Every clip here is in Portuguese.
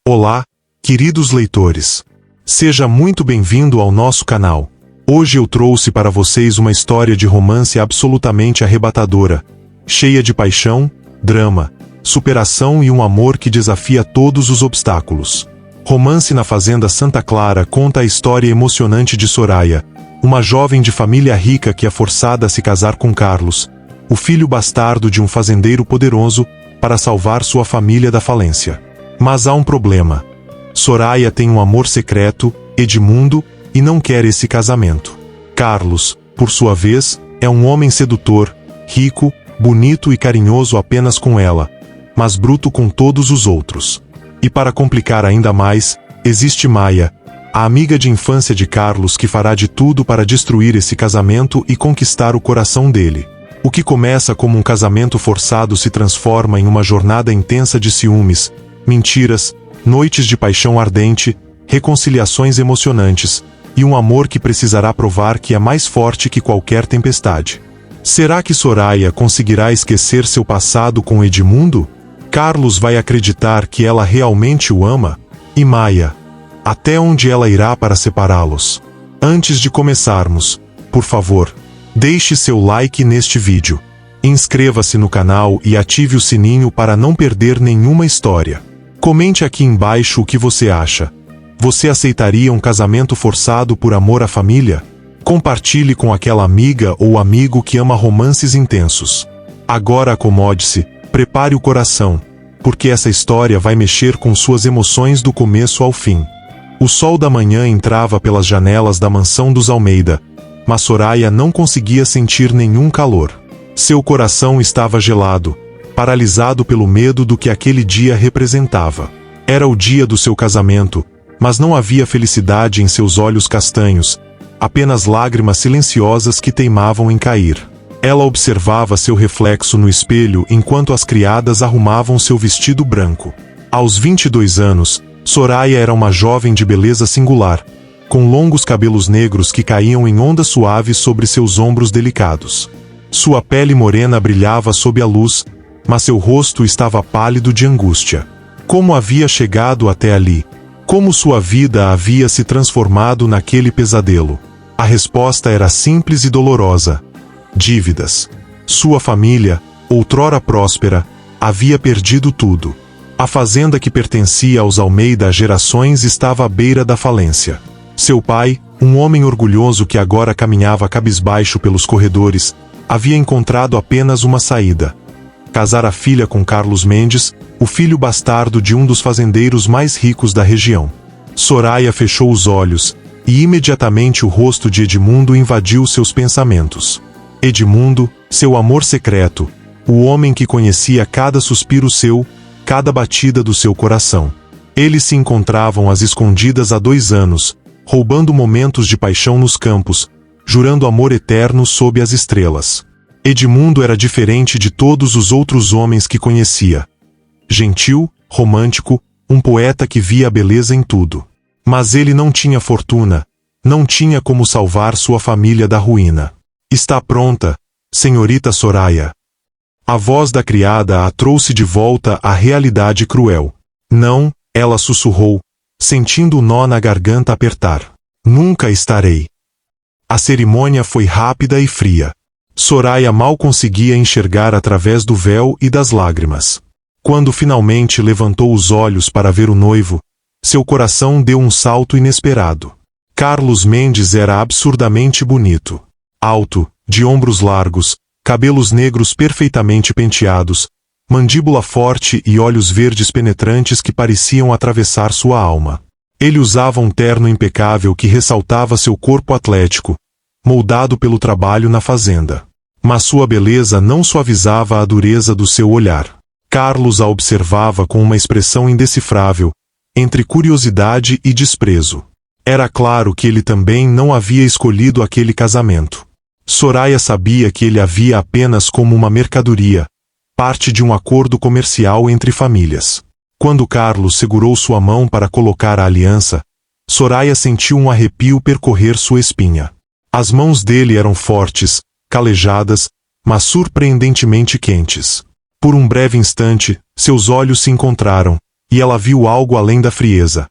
Olá, queridos leitores. Seja muito bem-vindo ao nosso canal. Hoje eu trouxe para vocês uma história de romance absolutamente arrebatadora, cheia de paixão, drama, superação e um amor que desafia todos os obstáculos. Romance na Fazenda Santa Clara conta a história emocionante de Soraya, uma jovem de família rica que é forçada a se casar com Carlos, o filho bastardo de um fazendeiro poderoso, para salvar sua família da falência. Mas há um problema. Soraya tem um amor secreto, Edmundo, e não quer esse casamento. Carlos, por sua vez, é um homem sedutor, rico, bonito e carinhoso apenas com ela, mas bruto com todos os outros. E para complicar ainda mais, existe Maia, a amiga de infância de Carlos que fará de tudo para destruir esse casamento e conquistar o coração dele. O que começa como um casamento forçado se transforma em uma jornada intensa de ciúmes, mentiras, noites de paixão ardente, reconciliações emocionantes, e um amor que precisará provar que é mais forte que qualquer tempestade. Será que Soraya conseguirá esquecer seu passado com Edmundo? Carlos vai acreditar que ela realmente o ama? E Maia? Até onde ela irá para separá-los? Antes de começarmos, por favor, deixe seu like neste vídeo. Inscreva-se no canal e ative o sininho para não perder nenhuma história. Comente aqui embaixo o que você acha. Você aceitaria um casamento forçado por amor à família? Compartilhe com aquela amiga ou amigo que ama romances intensos. Agora acomode-se, prepare o coração, porque essa história vai mexer com suas emoções do começo ao fim. O sol da manhã entrava pelas janelas da mansão dos Almeida, mas Soraya não conseguia sentir nenhum calor. Seu coração estava gelado, paralisado pelo medo do que aquele dia representava. Era o dia do seu casamento, mas não havia felicidade em seus olhos castanhos, apenas lágrimas silenciosas que teimavam em cair. Ela observava seu reflexo no espelho enquanto as criadas arrumavam seu vestido branco. Aos 22 anos, Soraya era uma jovem de beleza singular, com longos cabelos negros que caíam em ondas suaves sobre seus ombros delicados. Sua pele morena brilhava sob a luz, mas seu rosto estava pálido de angústia. Como havia chegado até ali? Como sua vida havia se transformado naquele pesadelo? A resposta era simples e dolorosa. Dívidas. Sua família, outrora próspera, havia perdido tudo. A fazenda que pertencia aos Almeida há gerações estava à beira da falência. Seu pai, um homem orgulhoso que agora caminhava cabisbaixo pelos corredores, havia encontrado apenas uma saída: casar a filha com Carlos Mendes, o filho bastardo de um dos fazendeiros mais ricos da região. Soraya fechou os olhos, e imediatamente o rosto de Edmundo invadiu seus pensamentos. Edmundo, seu amor secreto, o homem que conhecia cada suspiro seu, cada batida do seu coração. Eles se encontravam às escondidas há 2 anos, roubando momentos de paixão nos campos, jurando amor eterno sob as estrelas. Edmundo era diferente de todos os outros homens que conhecia. Gentil, romântico, um poeta que via a beleza em tudo. Mas ele não tinha fortuna, não tinha como salvar sua família da ruína. Está pronta, senhorita Soraya. A voz da criada a trouxe de volta à realidade cruel. Não, ela sussurrou, sentindo o nó na garganta apertar. Nunca estarei. A cerimônia foi rápida e fria. Soraya mal conseguia enxergar através do véu e das lágrimas. Quando finalmente levantou os olhos para ver o noivo, seu coração deu um salto inesperado. Carlos Mendes era absurdamente bonito. Alto, de ombros largos, cabelos negros perfeitamente penteados, mandíbula forte e olhos verdes penetrantes que pareciam atravessar sua alma. Ele usava um terno impecável que ressaltava seu corpo atlético, moldado pelo trabalho na fazenda. Mas sua beleza não suavizava a dureza do seu olhar. Carlos a observava com uma expressão indecifrável, entre curiosidade e desprezo. Era claro que ele também não havia escolhido aquele casamento. Soraya sabia que ele a via apenas como uma mercadoria, parte de um acordo comercial entre famílias. Quando Carlos segurou sua mão para colocar a aliança, Soraya sentiu um arrepio percorrer sua espinha. As mãos dele eram fortes, calejadas, mas surpreendentemente quentes. Por um breve instante, seus olhos se encontraram, e ela viu algo além da frieza.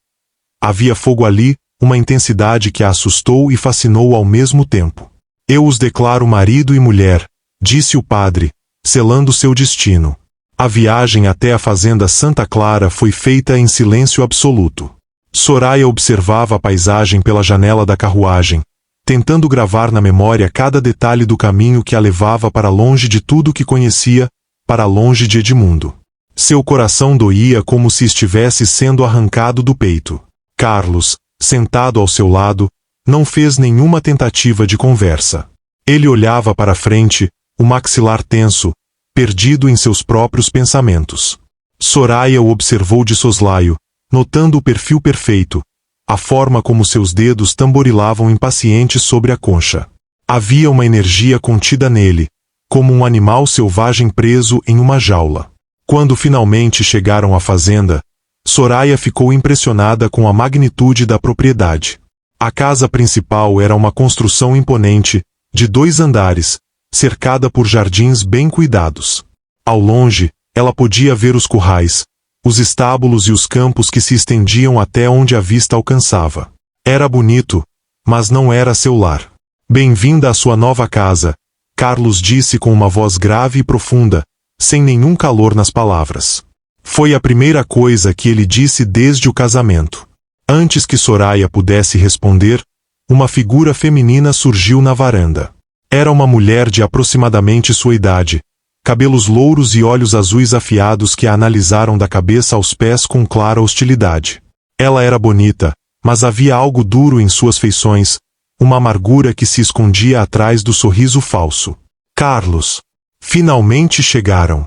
Havia fogo ali, uma intensidade que a assustou e fascinou ao mesmo tempo. Eu os declaro marido e mulher, disse o padre, selando seu destino. A viagem até a fazenda Santa Clara foi feita em silêncio absoluto. Soraya observava a paisagem pela janela da carruagem, tentando gravar na memória cada detalhe do caminho que a levava para longe de tudo que conhecia, para longe de Edmundo. Seu coração doía como se estivesse sendo arrancado do peito. Carlos, sentado ao seu lado, não fez nenhuma tentativa de conversa. Ele olhava para frente, o maxilar tenso, perdido em seus próprios pensamentos. Soraya o observou de soslaio, notando o perfil perfeito, a forma como seus dedos tamborilavam impacientes sobre a concha. Havia uma energia contida nele, como um animal selvagem preso em uma jaula. Quando finalmente chegaram à fazenda, Soraya ficou impressionada com a magnitude da propriedade. A casa principal era uma construção imponente, de 2 andares, cercada por jardins bem cuidados. Ao longe, ela podia ver os currais, os estábulos e os campos que se estendiam até onde a vista alcançava. Era bonito, mas não era seu lar. Bem-vinda à sua nova casa, Carlos disse com uma voz grave e profunda, sem nenhum calor nas palavras. Foi a primeira coisa que ele disse desde o casamento. Antes que Soraya pudesse responder, uma figura feminina surgiu na varanda. Era uma mulher de aproximadamente sua idade, cabelos louros e olhos azuis afiados que a analisaram da cabeça aos pés com clara hostilidade. Ela era bonita, mas havia algo duro em suas feições, uma amargura que se escondia atrás do sorriso falso. Carlos. Finalmente chegaram.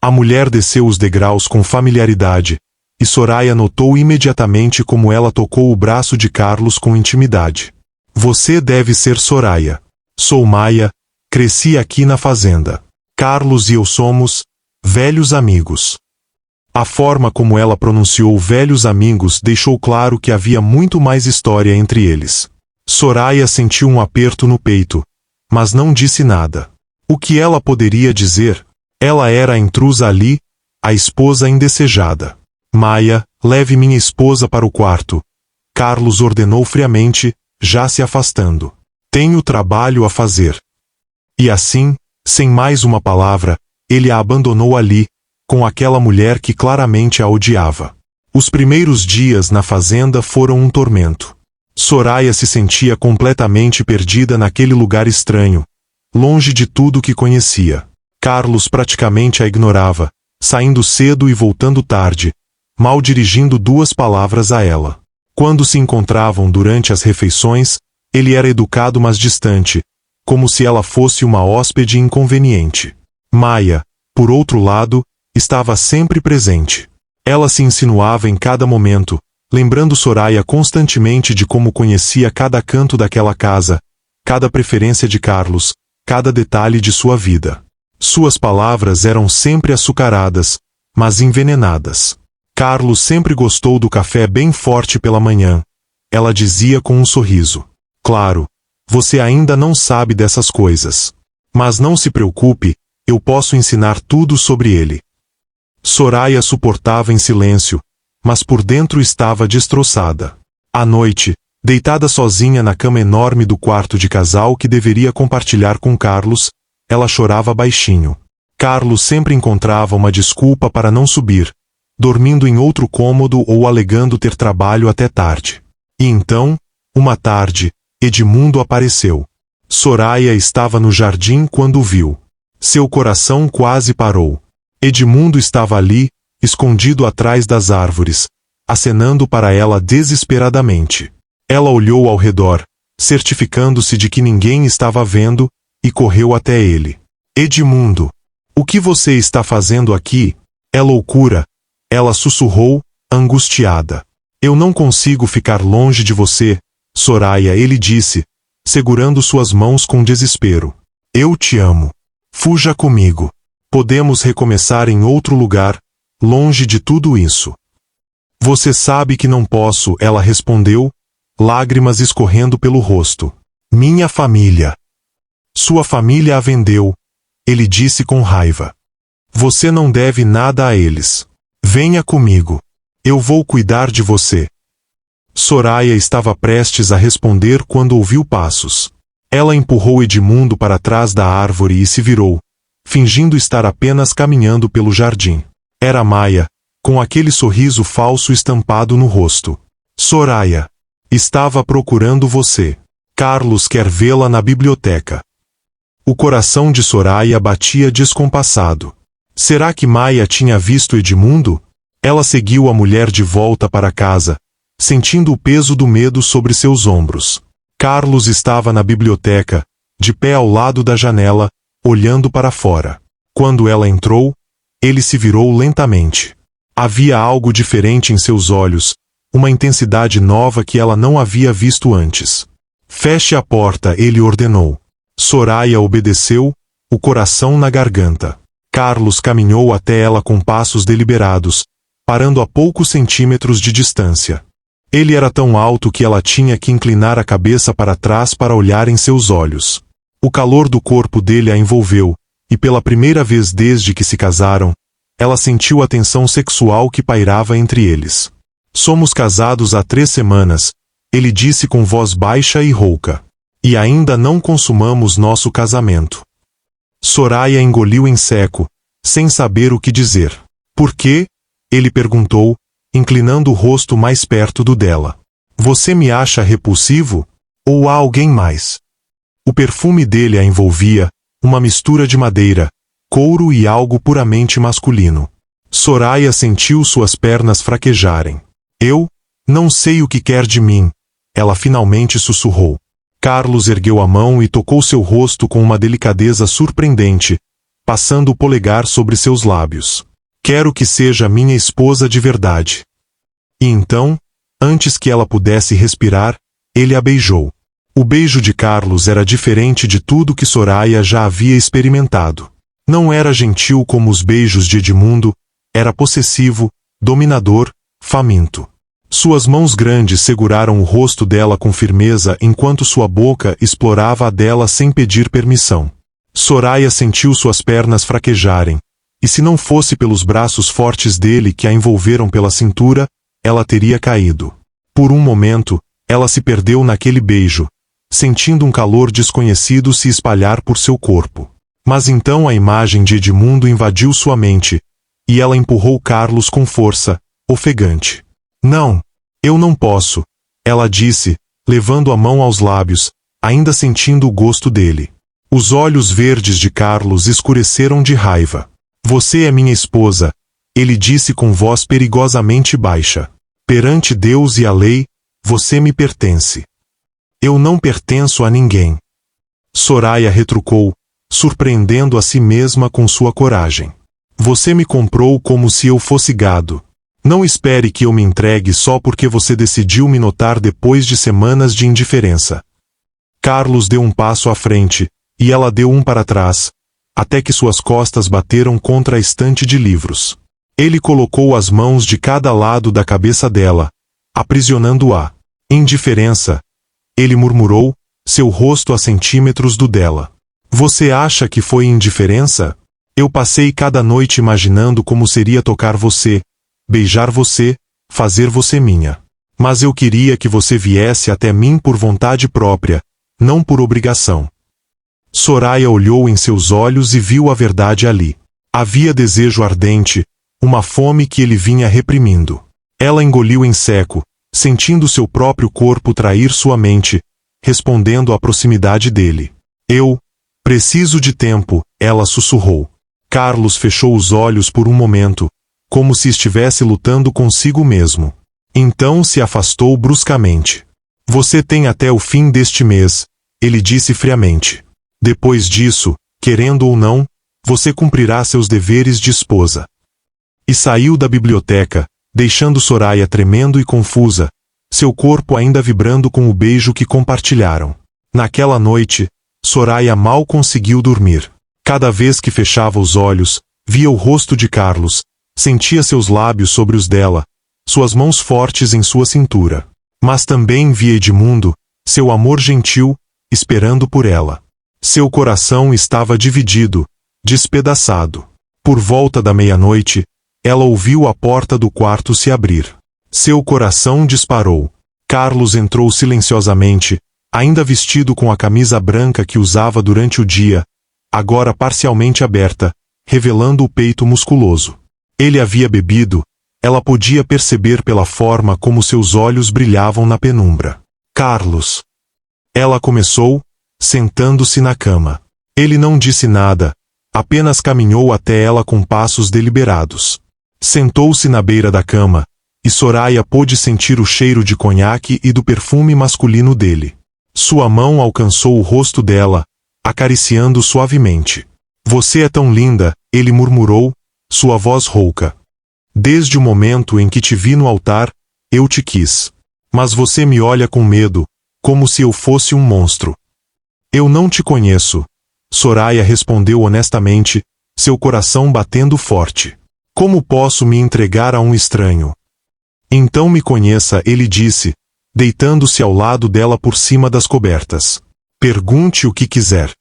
A mulher desceu os degraus com familiaridade, e Soraya notou imediatamente como ela tocou o braço de Carlos com intimidade. Você deve ser Soraya. Sou Maia, cresci aqui na fazenda. Carlos e eu somos velhos amigos. A forma como ela pronunciou velhos amigos deixou claro que havia muito mais história entre eles. Soraya sentiu um aperto no peito, mas não disse nada. O que ela poderia dizer? Ela era a intrusa ali, a esposa indesejada. Maia, leve minha esposa para o quarto. Carlos ordenou friamente, já se afastando. Tenho trabalho a fazer. E assim, sem mais uma palavra, ele a abandonou ali, com aquela mulher que claramente a odiava. Os primeiros dias na fazenda foram um tormento. Soraya se sentia completamente perdida naquele lugar estranho, longe de tudo que conhecia. Carlos praticamente a ignorava, saindo cedo e voltando tarde, mal dirigindo 2 palavras a ela. Quando se encontravam durante as refeições, ele era educado mas distante, como se ela fosse uma hóspede inconveniente. Maia, por outro lado, estava sempre presente. Ela se insinuava em cada momento, lembrando Soraya constantemente de como conhecia cada canto daquela casa, cada preferência de Carlos, cada detalhe de sua vida. Suas palavras eram sempre açucaradas, mas envenenadas. Carlos sempre gostou do café bem forte pela manhã. Ela dizia com um sorriso. Claro, você ainda não sabe dessas coisas. Mas não se preocupe, eu posso ensinar tudo sobre ele. Soraya suportava em silêncio, mas por dentro estava destroçada. À noite, deitada sozinha na cama enorme do quarto de casal que deveria compartilhar com Carlos, ela chorava baixinho. Carlos sempre encontrava uma desculpa para não subir, dormindo em outro cômodo ou alegando ter trabalho até tarde. E então, uma tarde, Edmundo apareceu. Soraya estava no jardim quando o viu. Seu coração quase parou. Edmundo estava ali, escondido atrás das árvores, acenando para ela desesperadamente. Ela olhou ao redor, certificando-se de que ninguém estava vendo, e correu até ele. Edmundo, o que você está fazendo aqui? É loucura, ela sussurrou, angustiada. Eu não consigo ficar longe de você, Soraya, ele disse, segurando suas mãos com desespero. Eu te amo. Fuja comigo. Podemos recomeçar em outro lugar, longe de tudo isso. Você sabe que não posso, ela respondeu, lágrimas escorrendo pelo rosto. Minha família. Sua família a vendeu, ele disse com raiva. Você não deve nada a eles. Venha comigo. Eu vou cuidar de você. Soraya estava prestes a responder quando ouviu passos. Ela empurrou Edmundo para trás da árvore e se virou, fingindo estar apenas caminhando pelo jardim. Era Maia, com aquele sorriso falso estampado no rosto. Soraya. Estava procurando você. Carlos quer vê-la na biblioteca. O coração de Soraya batia descompassado. Será que Maia tinha visto Edmundo? Ela seguiu a mulher de volta para casa, sentindo o peso do medo sobre seus ombros. Carlos estava na biblioteca, de pé ao lado da janela, olhando para fora. Quando ela entrou, ele se virou lentamente. Havia algo diferente em seus olhos, uma intensidade nova que ela não havia visto antes. Feche a porta, ele ordenou. Soraya obedeceu, o coração na garganta. Carlos caminhou até ela com passos deliberados, parando a poucos centímetros de distância. Ele era tão alto que ela tinha que inclinar a cabeça para trás para olhar em seus olhos. O calor do corpo dele a envolveu, e pela primeira vez desde que se casaram, ela sentiu a tensão sexual que pairava entre eles. Somos casados há 3 semanas, ele disse com voz baixa e rouca. E ainda não consumamos nosso casamento. Soraya engoliu em seco, sem saber o que dizer. Por quê? Ele perguntou, inclinando o rosto mais perto do dela. Você me acha repulsivo? Ou há alguém mais? O perfume dele a envolvia, uma mistura de madeira, couro e algo puramente masculino. Soraya sentiu suas pernas fraquejarem. Eu? Não sei o que quer de mim, ela finalmente sussurrou. Carlos ergueu a mão e tocou seu rosto com uma delicadeza surpreendente, passando o polegar sobre seus lábios. Quero que seja minha esposa de verdade. E então, antes que ela pudesse respirar, ele a beijou. O beijo de Carlos era diferente de tudo que Soraya já havia experimentado. Não era gentil como os beijos de Edmundo, era possessivo, dominador, faminto. Suas mãos grandes seguraram o rosto dela com firmeza enquanto sua boca explorava a dela sem pedir permissão. Soraya sentiu suas pernas fraquejarem, e se não fosse pelos braços fortes dele que a envolveram pela cintura, ela teria caído. Por um momento, ela se perdeu naquele beijo, sentindo um calor desconhecido se espalhar por seu corpo. Mas então a imagem de Edmundo invadiu sua mente, e ela empurrou Carlos com força, ofegante. Não, eu não posso, ela disse, levando a mão aos lábios, ainda sentindo o gosto dele. Os olhos verdes de Carlos escureceram de raiva. Você é minha esposa, ele disse com voz perigosamente baixa. Perante Deus e a lei, você me pertence. Eu não pertenço a ninguém. Soraya retrucou, surpreendendo a si mesma com sua coragem. Você me comprou como se eu fosse gado. Não espere que eu me entregue só porque você decidiu me notar depois de semanas de indiferença. Carlos deu um passo à frente, e ela deu um para trás, até que suas costas bateram contra a estante de livros. Ele colocou as mãos de cada lado da cabeça dela, aprisionando-a. Indiferença, ele murmurou, seu rosto a centímetros do dela. Você acha que foi indiferença? Eu passei cada noite imaginando como seria tocar você, beijar você, fazer você minha. Mas eu queria que você viesse até mim por vontade própria, não por obrigação. Soraya olhou em seus olhos e viu a verdade ali. Havia desejo ardente, uma fome que ele vinha reprimindo. Ela engoliu em seco, sentindo seu próprio corpo trair sua mente, respondendo à proximidade dele. Eu preciso de tempo, ela sussurrou. Carlos fechou os olhos por um momento, como se estivesse lutando consigo mesmo. Então se afastou bruscamente. Você tem até o fim deste mês, ele disse friamente. Depois disso, querendo ou não, você cumprirá seus deveres de esposa. E saiu da biblioteca, deixando Soraya tremendo e confusa, seu corpo ainda vibrando com o beijo que compartilharam. Naquela noite, Soraya mal conseguiu dormir. Cada vez que fechava os olhos, via o rosto de Carlos, sentia seus lábios sobre os dela, suas mãos fortes em sua cintura. Mas também via Edmundo, seu amor gentil, esperando por ela. Seu coração estava dividido, despedaçado. Por volta da meia-noite, ela ouviu a porta do quarto se abrir. Seu coração disparou. Carlos entrou silenciosamente, ainda vestido com a camisa branca que usava durante o dia, agora parcialmente aberta, revelando o peito musculoso. Ele havia bebido, ela podia perceber pela forma como seus olhos brilhavam na penumbra. Carlos. Ela começou, sentando-se na cama. Ele não disse nada, apenas caminhou até ela com passos deliberados. Sentou-se na beira da cama, e Soraya pôde sentir o cheiro de conhaque e do perfume masculino dele. Sua mão alcançou o rosto dela, acariciando suavemente. Você é tão linda, ele murmurou, sua voz rouca. Desde o momento em que te vi no altar, eu te quis. Mas você me olha com medo, como se eu fosse um monstro. Eu não te conheço. Soraya respondeu honestamente, seu coração batendo forte. Como posso me entregar a um estranho? Então me conheça, ele disse, deitando-se ao lado dela por cima das cobertas. Pergunte o que quiser.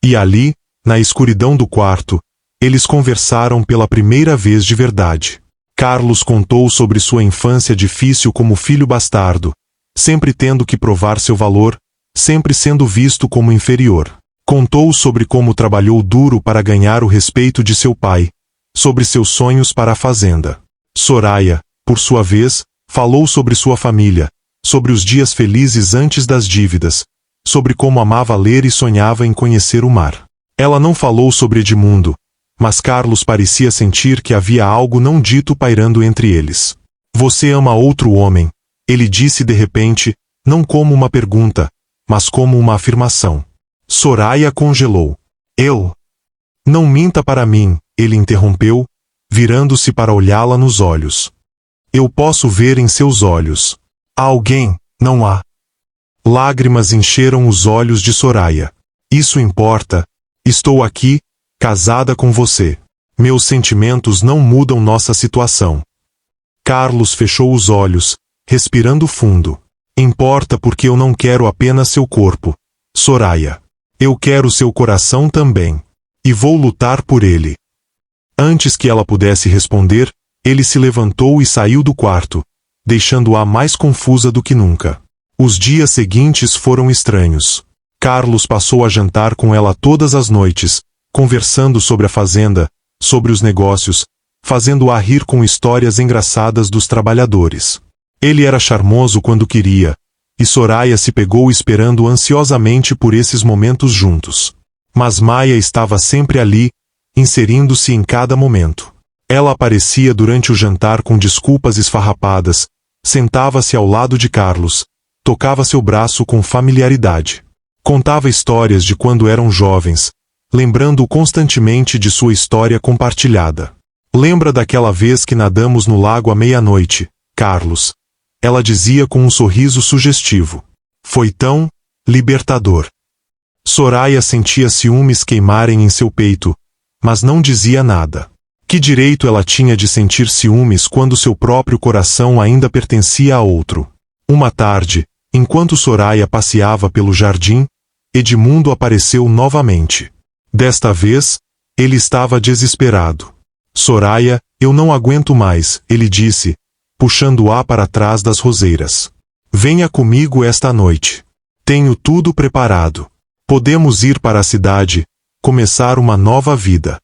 E ali, na escuridão do quarto, eles conversaram pela primeira vez de verdade. Carlos contou sobre sua infância difícil como filho bastardo, sempre tendo que provar seu valor, sempre sendo visto como inferior. Contou sobre como trabalhou duro para ganhar o respeito de seu pai, sobre seus sonhos para a fazenda. Soraya, por sua vez, falou sobre sua família, sobre os dias felizes antes das dívidas, sobre como amava ler e sonhava em conhecer o mar. Ela não falou sobre Edmundo, mas Carlos parecia sentir que havia algo não dito pairando entre eles. Você ama outro homem, ele disse de repente, não como uma pergunta, mas como uma afirmação. Soraya congelou. Eu? Não minta para mim, ele interrompeu, virando-se para olhá-la nos olhos. Eu posso ver em seus olhos. Há alguém, não há? Lágrimas encheram os olhos de Soraya. Isso importa. Estou aqui, casada com você. Meus sentimentos não mudam nossa situação. Carlos fechou os olhos, respirando fundo. Importa porque eu não quero apenas seu corpo, Soraya. Eu quero seu coração também. E vou lutar por ele. Antes que ela pudesse responder, ele se levantou e saiu do quarto, deixando-a mais confusa do que nunca. Os dias seguintes foram estranhos. Carlos passou a jantar com ela todas as noites, conversando sobre a fazenda, sobre os negócios, fazendo-a rir com histórias engraçadas dos trabalhadores. Ele era charmoso quando queria, e Soraya se pegou esperando ansiosamente por esses momentos juntos. Mas Maia estava sempre ali, inserindo-se em cada momento. Ela aparecia durante o jantar com desculpas esfarrapadas, sentava-se ao lado de Carlos, tocava seu braço com familiaridade. Contava histórias de quando eram jovens, lembrando constantemente de sua história compartilhada. Lembra daquela vez que nadamos no lago à meia-noite, Carlos? Ela dizia com um sorriso sugestivo. Foi tão libertador. Soraya sentia ciúmes queimarem em seu peito, mas não dizia nada. Que direito ela tinha de sentir ciúmes quando seu próprio coração ainda pertencia a outro? Uma tarde, enquanto Soraya passeava pelo jardim, Edmundo apareceu novamente. Desta vez, ele estava desesperado. Soraya, eu não aguento mais, ele disse, puxando-a para trás das roseiras. Venha comigo esta noite. Tenho tudo preparado. Podemos ir para a cidade, começar uma nova vida.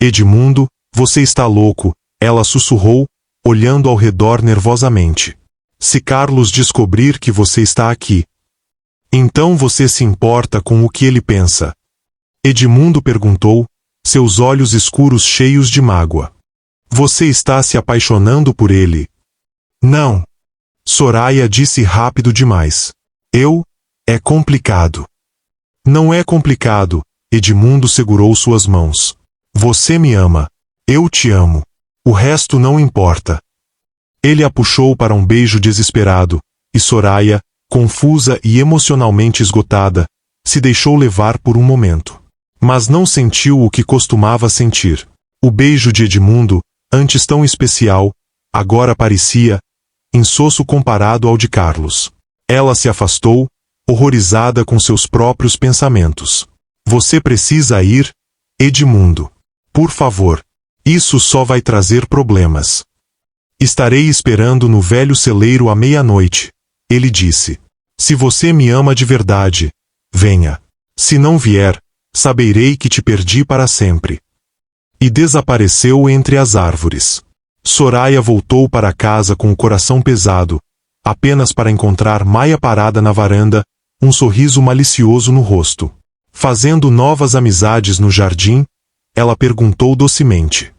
Edmundo, você está louco, ela sussurrou, olhando ao redor nervosamente. Se Carlos descobrir que você está aqui, então você se importa com o que ele pensa? Edmundo perguntou, seus olhos escuros cheios de mágoa. Você está se apaixonando por ele? Não. Soraya disse rápido demais. É complicado. Não é complicado, Edmundo segurou suas mãos. Você me ama. Eu te amo. O resto não importa. Ele a puxou para um beijo desesperado, e Soraya, confusa e emocionalmente esgotada, se deixou levar por um momento. Mas não sentiu o que costumava sentir. O beijo de Edmundo, antes tão especial, agora parecia insosso comparado ao de Carlos. Ela se afastou, horrorizada com seus próprios pensamentos. Você precisa ir, Edmundo. Por favor. Isso só vai trazer problemas. Estarei esperando no velho celeiro à meia-noite. Ele disse. Se você me ama de verdade, venha. Se não vier, saberei que te perdi para sempre. E desapareceu entre as árvores. Soraya voltou para casa com o coração pesado, apenas para encontrar Maia parada na varanda, um sorriso malicioso no rosto. Fazendo novas amizades no jardim, ela perguntou docemente.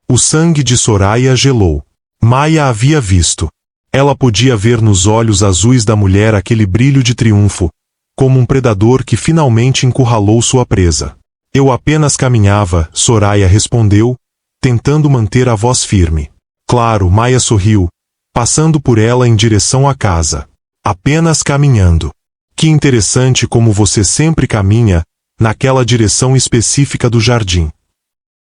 O sangue de Soraya gelou. Maia havia visto. Ela podia ver nos olhos azuis da mulher aquele brilho de triunfo, como um predador que finalmente encurralou sua presa. Eu apenas caminhava, Soraya respondeu, tentando manter a voz firme. Claro, Maia sorriu, passando por ela em direção à casa. Apenas caminhando. Que interessante como você sempre caminha, naquela direção específica do jardim.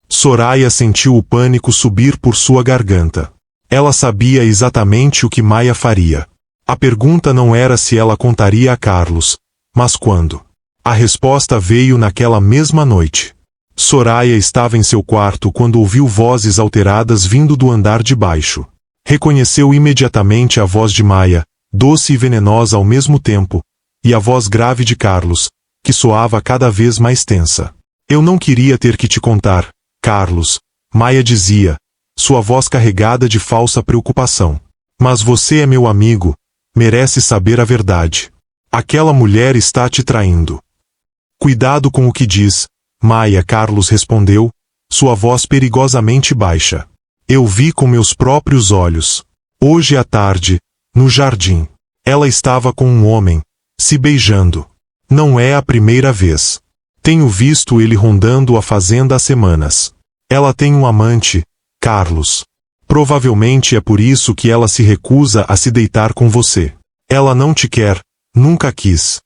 Soraya sentiu o pânico subir por sua garganta. Ela sabia exatamente o que Maia faria. A pergunta não era se ela contaria a Carlos, mas quando. A resposta veio naquela mesma noite. Soraya estava em seu quarto quando ouviu vozes alteradas vindo do andar de baixo. Reconheceu imediatamente a voz de Maia, doce e venenosa ao mesmo tempo, e a voz grave de Carlos, que soava cada vez mais tensa. Eu não queria ter que te contar, Carlos, Maia dizia, sua voz carregada de falsa preocupação. Mas você é meu amigo, merece saber a verdade. Aquela mulher está te traindo. Cuidado com o que diz, Maia, Carlos respondeu, sua voz perigosamente baixa. Eu vi com meus próprios olhos. Hoje à tarde, no jardim. Ela estava com um homem, se beijando. Não é a primeira vez. Tenho visto ele rondando a fazenda há semanas. Ela tem um amante, Carlos. Provavelmente é por isso que ela se recusa a se deitar com você. Ela não te quer, nunca quis.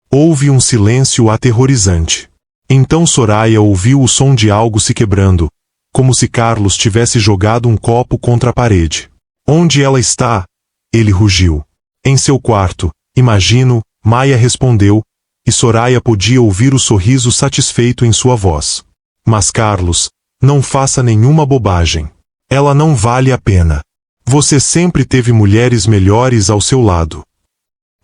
Houve um silêncio aterrorizante. Então Soraya ouviu o som de algo se quebrando, como se Carlos tivesse jogado um copo contra a parede. Onde ela está? Ele rugiu. Em seu quarto, imagino, Maia respondeu, e Soraya podia ouvir o sorriso satisfeito em sua voz. Mas Carlos, não faça nenhuma bobagem. Ela não vale a pena. Você sempre teve mulheres melhores ao seu lado.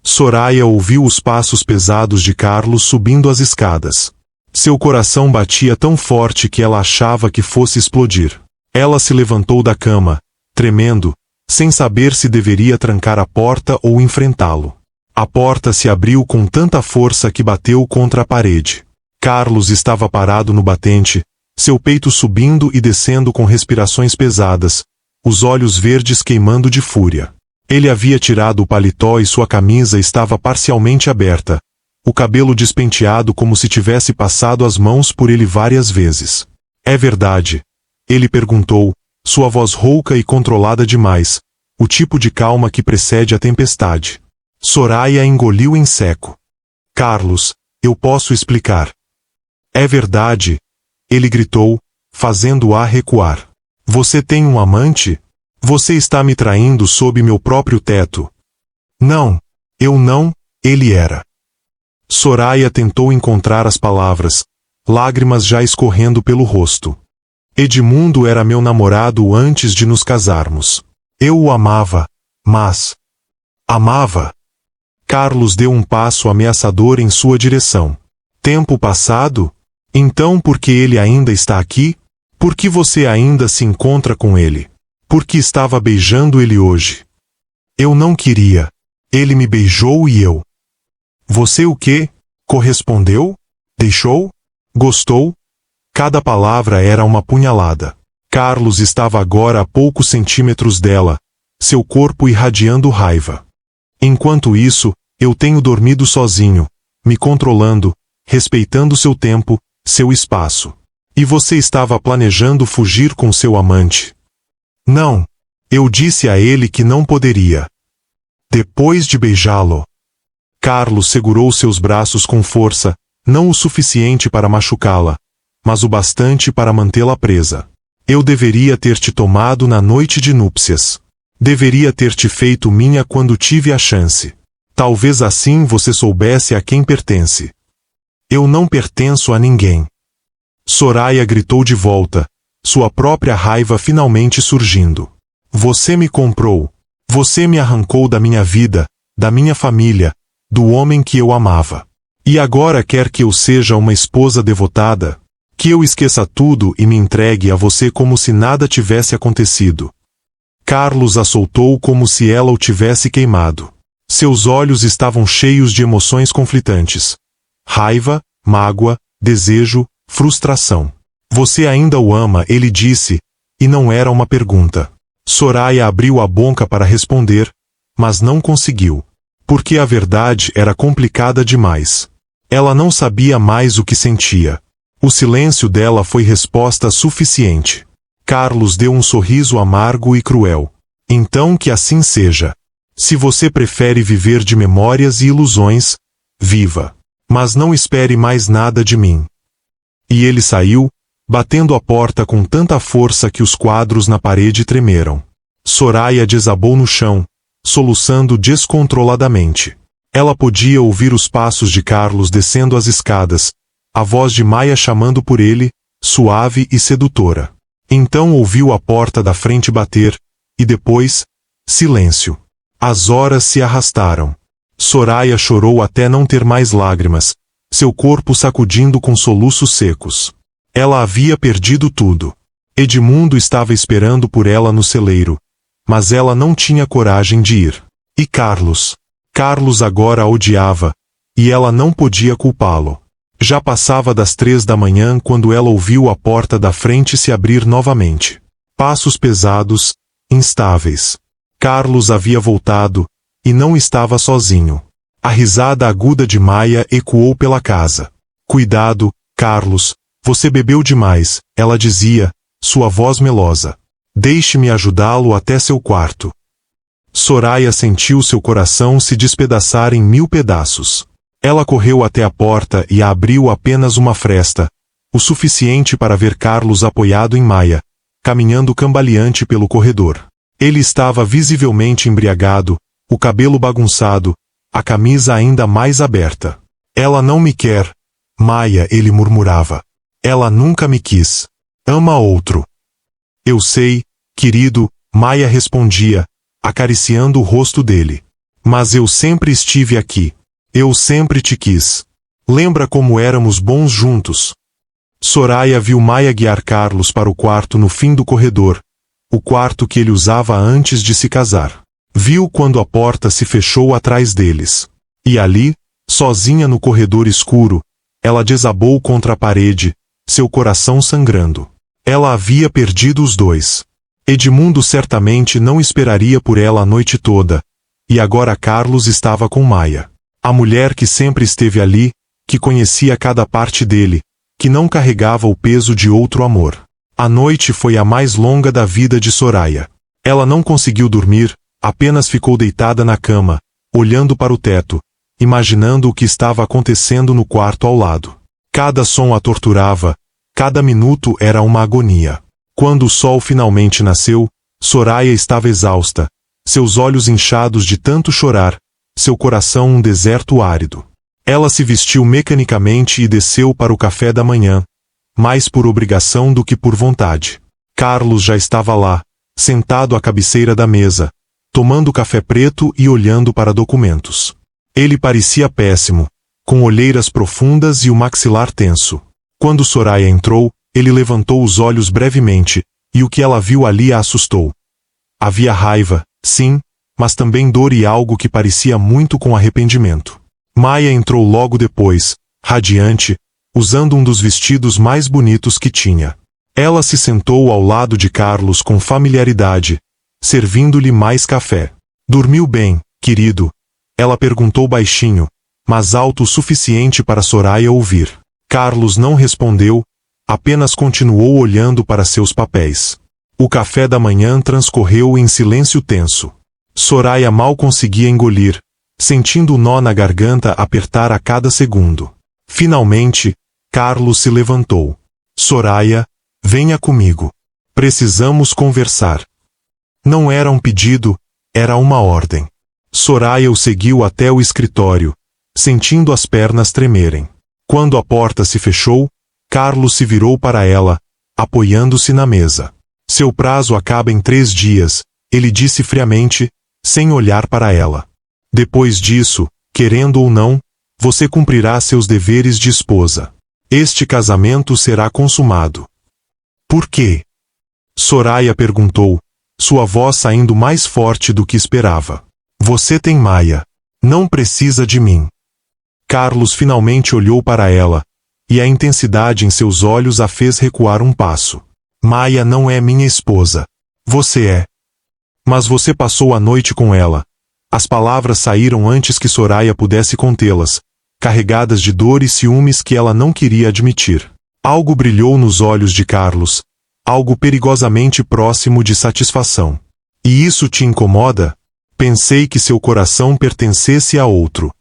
Soraya ouviu os passos pesados de Carlos subindo as escadas. Seu coração batia tão forte que ela achava que fosse explodir. Ela se levantou da cama, tremendo, sem saber se deveria trancar a porta ou enfrentá-lo. A porta se abriu com tanta força que bateu contra a parede. Carlos estava parado no batente, seu peito subindo e descendo com respirações pesadas, os olhos verdes queimando de fúria. Ele havia tirado o paletó e sua camisa estava parcialmente aberta, o cabelo despenteado como se tivesse passado as mãos por ele várias vezes. É verdade? Ele perguntou, sua voz rouca e controlada demais, o tipo de calma que precede a tempestade. Soraya engoliu em seco. Carlos, eu posso explicar. É verdade? Ele gritou, fazendo-a recuar. Você tem um amante? Você está me traindo sob meu próprio teto. Não, eu não, ele era. Soraya tentou encontrar as palavras, lágrimas já escorrendo pelo rosto. Edmundo era meu namorado antes de nos casarmos. Eu o amava, mas... Amava? Carlos deu um passo ameaçador em sua direção. Tempo passado? Então por que ele ainda está aqui? Por que você ainda se encontra com ele? Por que estava beijando ele hoje? Eu não queria. Ele me beijou e eu... Você o quê? Correspondeu? Deixou? Gostou? Cada palavra era uma punhalada. Carlos estava agora a poucos centímetros dela, seu corpo irradiando raiva. Enquanto isso, eu tenho dormido sozinho, me controlando, respeitando seu tempo, seu espaço. E você estava planejando fugir com seu amante. Não. Eu disse a ele que não poderia. Depois de beijá-lo. Carlos segurou seus braços com força, não o suficiente para machucá-la, mas o bastante para mantê-la presa. Eu deveria ter te tomado na noite de núpcias. Deveria ter te feito minha quando tive a chance. Talvez assim você soubesse a quem pertence. Eu não pertenço a ninguém. Soraya gritou de volta, sua própria raiva finalmente surgindo. Você me comprou. Você me arrancou da minha vida, da minha família, do homem que eu amava. E agora quer que eu seja uma esposa devotada? Que eu esqueça tudo e me entregue a você como se nada tivesse acontecido. Carlos a soltou como se ela o tivesse queimado. Seus olhos estavam cheios de emoções conflitantes. Raiva, mágoa, desejo, frustração. Você ainda o ama, ele disse, e não era uma pergunta. Soraya abriu a boca para responder, mas não conseguiu. Porque a verdade era complicada demais. Ela não sabia mais o que sentia. O silêncio dela foi resposta suficiente. Carlos deu um sorriso amargo e cruel. Então que assim seja. Se você prefere viver de memórias e ilusões, viva. Mas não espere mais nada de mim. E ele saiu, batendo a porta com tanta força que os quadros na parede tremeram. Soraya desabou no chão, soluçando descontroladamente. Ela podia ouvir os passos de Carlos descendo as escadas, a voz de Maia chamando por ele, suave e sedutora. Então ouviu a porta da frente bater, e depois, silêncio. As horas se arrastaram. Soraya chorou até não ter mais lágrimas, seu corpo sacudindo com soluços secos. Ela havia perdido tudo. Edmundo estava esperando por ela no celeiro, mas ela não tinha coragem de ir. E Carlos? Carlos agora a odiava, e ela não podia culpá-lo. Já passava das 3 da manhã quando ela ouviu a porta da frente se abrir novamente. Passos pesados, instáveis. Carlos havia voltado, e não estava sozinho. A risada aguda de Maia ecoou pela casa. Cuidado, Carlos, você bebeu demais, ela dizia, sua voz melosa. Deixe-me ajudá-lo até seu quarto. Soraya sentiu seu coração se despedaçar em 1000 pedaços. Ela correu até a porta e a abriu apenas uma fresta, o suficiente para ver Carlos apoiado em Maia, caminhando cambaleante pelo corredor. Ele estava visivelmente embriagado, o cabelo bagunçado, a camisa ainda mais aberta. Ela não me quer, Maia, ele murmurava. Ela nunca me quis. Ama outro. Eu sei, querido, Maia respondia, acariciando o rosto dele. Mas eu sempre estive aqui. Eu sempre te quis. Lembra como éramos bons juntos? Soraya viu Maia guiar Carlos para o quarto no fim do corredor, o quarto que ele usava antes de se casar. Viu quando a porta se fechou atrás deles. E ali, sozinha no corredor escuro, ela desabou contra a parede, seu coração sangrando. Ela havia perdido os dois. Edmundo certamente não esperaria por ela a noite toda, e agora Carlos estava com Maia. A mulher que sempre esteve ali, que conhecia cada parte dele, que não carregava o peso de outro amor. A noite foi a mais longa da vida de Soraya. Ela não conseguiu dormir, apenas ficou deitada na cama, olhando para o teto, imaginando o que estava acontecendo no quarto ao lado. Cada som a torturava, cada minuto era uma agonia. Quando o sol finalmente nasceu, Soraya estava exausta, seus olhos inchados de tanto chorar, seu coração um deserto árido. Ela se vestiu mecanicamente e desceu para o café da manhã, mais por obrigação do que por vontade. Carlos já estava lá, sentado à cabeceira da mesa, tomando café preto e olhando para documentos. Ele parecia péssimo, com olheiras profundas e o maxilar tenso. Quando Soraya entrou, ele levantou os olhos brevemente, e o que ela viu ali a assustou. Havia raiva, sim, mas também dor e algo que parecia muito com arrependimento. Maia entrou logo depois, radiante, usando um dos vestidos mais bonitos que tinha. Ela se sentou ao lado de Carlos com familiaridade, servindo-lhe mais café. Dormiu bem, querido? Ela perguntou baixinho, mas alto o suficiente para Soraya ouvir. Carlos não respondeu, apenas continuou olhando para seus papéis. O café da manhã transcorreu em silêncio tenso. Soraya mal conseguia engolir, sentindo o nó na garganta apertar a cada segundo. Finalmente, Carlos se levantou. Soraya, venha comigo. Precisamos conversar. Não era um pedido, era uma ordem. Soraya o seguiu até o escritório, sentindo as pernas tremerem. Quando a porta se fechou, Carlos se virou para ela, apoiando-se na mesa. Seu prazo acaba em 3 dias, ele disse friamente, sem olhar para ela. Depois disso, querendo ou não, você cumprirá seus deveres de esposa. Este casamento será consumado. Por quê? Soraya perguntou, sua voz saindo mais forte do que esperava. Você tem Maia. Não precisa de mim. Carlos finalmente olhou para ela, e a intensidade em seus olhos a fez recuar um passo. Maia não é minha esposa. Você é. Mas você passou a noite com ela. As palavras saíram antes que Soraya pudesse contê-las, carregadas de dor e ciúmes que ela não queria admitir. Algo brilhou nos olhos de Carlos, algo perigosamente próximo de satisfação. E isso te incomoda? Pensei que seu coração pertencesse a outro.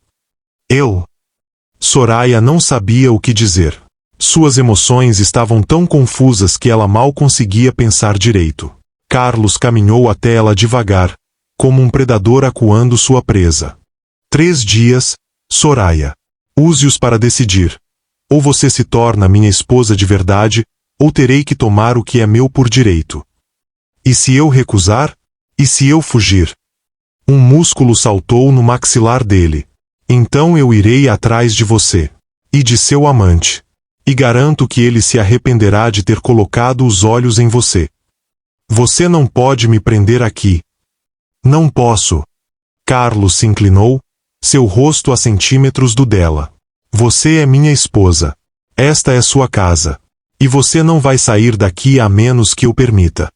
Eu? Soraya não sabia o que dizer. Suas emoções estavam tão confusas que ela mal conseguia pensar direito. Carlos caminhou até ela devagar, como um predador acuando sua presa. 3 dias, Soraya. Use-os para decidir. Ou você se torna minha esposa de verdade, ou terei que tomar o que é meu por direito. E se eu recusar? E se eu fugir? Um músculo saltou no maxilar dele. Então eu irei atrás de você. E de seu amante. E garanto que ele se arrependerá de ter colocado os olhos em você. Você não pode me prender aqui. Não posso. Carlos se inclinou, seu rosto a centímetros do dela. Você é minha esposa. Esta é sua casa. E você não vai sair daqui a menos que eu permita.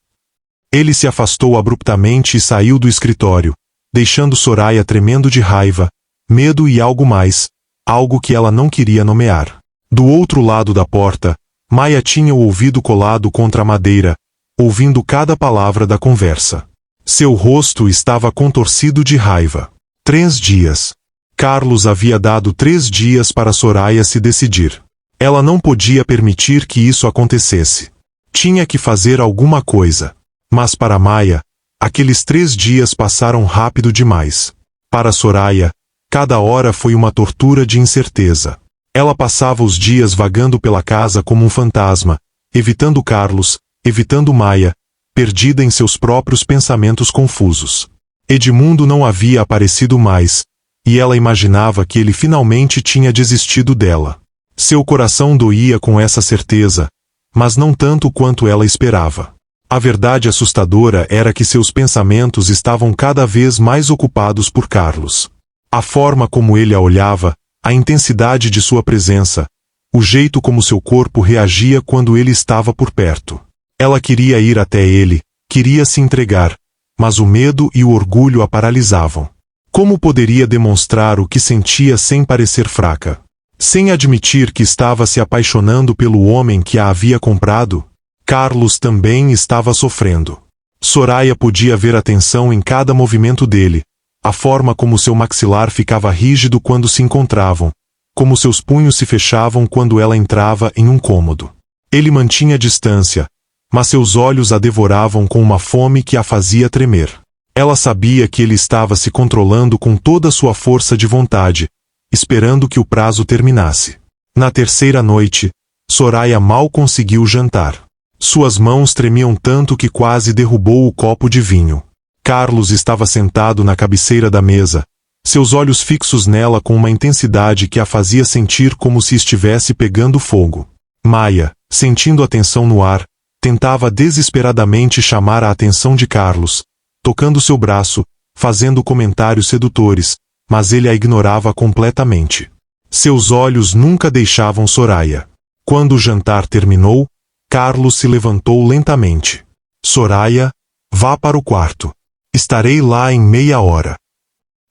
Ele se afastou abruptamente e saiu do escritório, deixando Soraya tremendo de raiva, medo e algo mais, algo que ela não queria nomear. Do outro lado da porta, Maia tinha o ouvido colado contra a madeira, ouvindo cada palavra da conversa. Seu rosto estava contorcido de raiva. 3 dias. Carlos havia dado 3 dias para Soraya se decidir. Ela não podia permitir que isso acontecesse. Tinha que fazer alguma coisa. Mas para Maia, aqueles 3 dias passaram rápido demais. Para Soraya, cada hora foi uma tortura de incerteza. Ela passava os dias vagando pela casa como um fantasma, evitando Carlos, evitando Maia, perdida em seus próprios pensamentos confusos. Edmundo não havia aparecido mais, e ela imaginava que ele finalmente tinha desistido dela. Seu coração doía com essa certeza, mas não tanto quanto ela esperava. A verdade assustadora era que seus pensamentos estavam cada vez mais ocupados por Carlos. A forma como ele a olhava, a intensidade de sua presença, o jeito como seu corpo reagia quando ele estava por perto. Ela queria ir até ele, queria se entregar, mas o medo e o orgulho a paralisavam. Como poderia demonstrar o que sentia sem parecer fraca? Sem admitir que estava se apaixonando pelo homem que a havia comprado? Carlos também estava sofrendo. Soraya podia ver a tensão em cada movimento dele, a forma como seu maxilar ficava rígido quando se encontravam, como seus punhos se fechavam quando ela entrava em um cômodo. Ele mantinha distância, mas seus olhos a devoravam com uma fome que a fazia tremer. Ela sabia que ele estava se controlando com toda sua força de vontade, esperando que o prazo terminasse. Na 3ª noite, Soraya mal conseguiu jantar. Suas mãos tremiam tanto que quase derrubou o copo de vinho. Carlos estava sentado na cabeceira da mesa, seus olhos fixos nela com uma intensidade que a fazia sentir como se estivesse pegando fogo. Maia, sentindo a tensão no ar, tentava desesperadamente chamar a atenção de Carlos, tocando seu braço, fazendo comentários sedutores, mas ele a ignorava completamente. Seus olhos nunca deixavam Soraya. Quando o jantar terminou, Carlos se levantou lentamente. Soraya, vá para o quarto. Estarei lá em meia hora.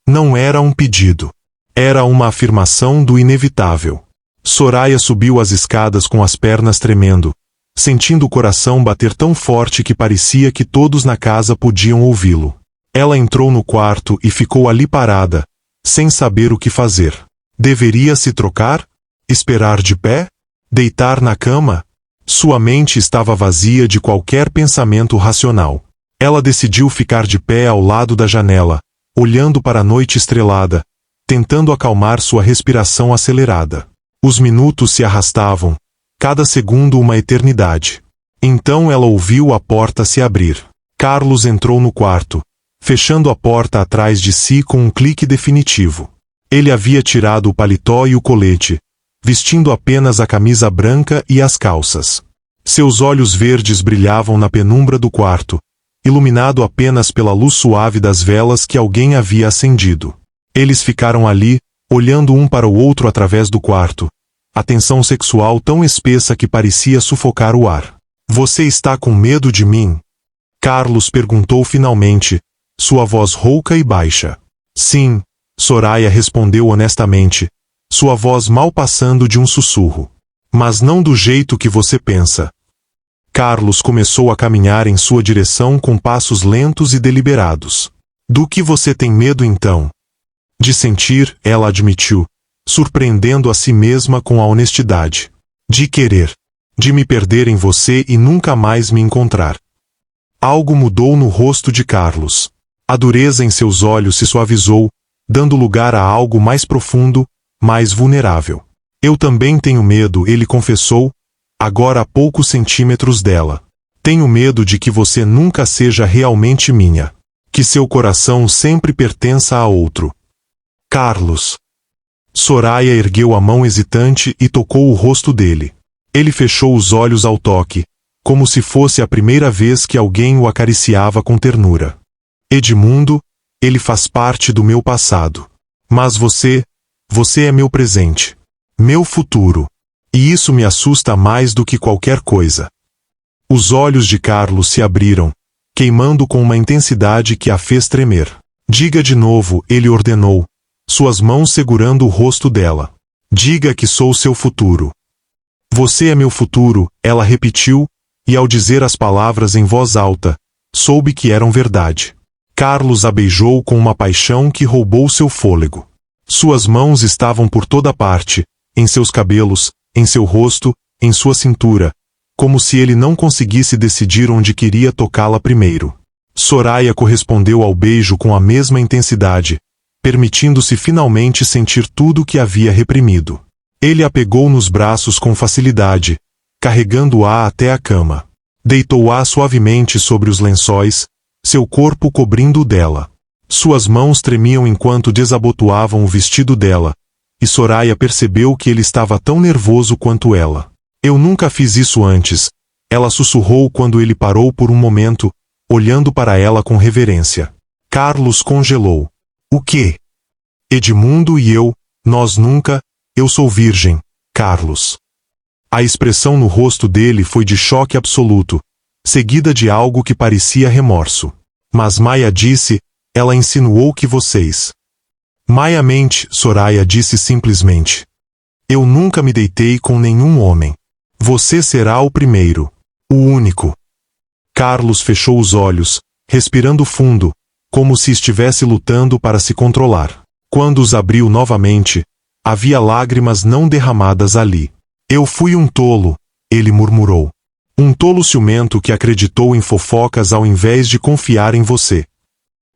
Não era um pedido. Era uma afirmação do inevitável. Soraya subiu as escadas com as pernas tremendo, sentindo o coração bater tão forte que parecia que todos na casa podiam ouvi-lo. Ela entrou no quarto e ficou ali parada, sem saber o que fazer. Deveria se trocar? Esperar de pé? Deitar na cama? Sua mente estava vazia de qualquer pensamento racional. Ela decidiu ficar de pé ao lado da janela, olhando para a noite estrelada, tentando acalmar sua respiração acelerada. Os minutos se arrastavam, cada segundo uma eternidade. Então ela ouviu a porta se abrir. Carlos entrou no quarto, fechando a porta atrás de si com um clique definitivo. Ele havia tirado o paletó e o colete, vestindo apenas a camisa branca e as calças. Seus olhos verdes brilhavam na penumbra do quarto, iluminado apenas pela luz suave das velas que alguém havia acendido. Eles ficaram ali, olhando um para o outro através do quarto, a tensão sexual tão espessa que parecia sufocar o ar. Você está com medo de mim? Carlos perguntou finalmente, sua voz rouca e baixa. Sim, Soraya respondeu honestamente, sua voz mal passando de um sussurro. Mas não do jeito que você pensa. Carlos começou a caminhar em sua direção com passos lentos e deliberados. Do que você tem medo então? De sentir, ela admitiu, surpreendendo a si mesma com a honestidade. De querer. De me perder em você e nunca mais me encontrar. Algo mudou no rosto de Carlos. A dureza em seus olhos se suavizou, dando lugar a algo mais profundo, mais vulnerável. Eu também tenho medo, ele confessou, agora a poucos centímetros dela. Tenho medo de que você nunca seja realmente minha. Que seu coração sempre pertença a outro. Carlos. Soraya ergueu a mão hesitante e tocou o rosto dele. Ele fechou os olhos ao toque, como se fosse a primeira vez que alguém o acariciava com ternura. Edmundo, ele faz parte do meu passado. Mas você é meu presente. Meu futuro. E isso me assusta mais do que qualquer coisa. Os olhos de Carlos se abriram, queimando com uma intensidade que a fez tremer. Diga de novo, ele ordenou, suas mãos segurando o rosto dela. Diga que sou seu futuro. Você é meu futuro, ela repetiu, e ao dizer as palavras em voz alta, soube que eram verdade. Carlos a beijou com uma paixão que roubou seu fôlego. Suas mãos estavam por toda parte, em seus cabelos, em seu rosto, em sua cintura, como se ele não conseguisse decidir onde queria tocá-la primeiro. Soraya correspondeu ao beijo com a mesma intensidade, permitindo-se finalmente sentir tudo o que havia reprimido. Ele a pegou nos braços com facilidade, carregando-a até a cama. Deitou-a suavemente sobre os lençóis, seu corpo cobrindo o dela. Suas mãos tremiam enquanto desabotoavam o vestido dela, e Soraya percebeu que ele estava tão nervoso quanto ela. Eu nunca fiz isso antes, ela sussurrou quando ele parou por um momento, olhando para ela com reverência. Carlos congelou. O quê? Edmundo e eu, nós nunca, eu sou virgem, Carlos. A expressão no rosto dele foi de choque absoluto, seguida de algo que parecia remorso. Mas Maia disse, ela insinuou que vocês... Maia mente, Soraya disse simplesmente. Eu nunca me deitei com nenhum homem. Você será o primeiro. O único. Carlos fechou os olhos, respirando fundo, como se estivesse lutando para se controlar. Quando os abriu novamente, havia lágrimas não derramadas ali. Eu fui um tolo, ele murmurou. Um tolo ciumento que acreditou em fofocas ao invés de confiar em você.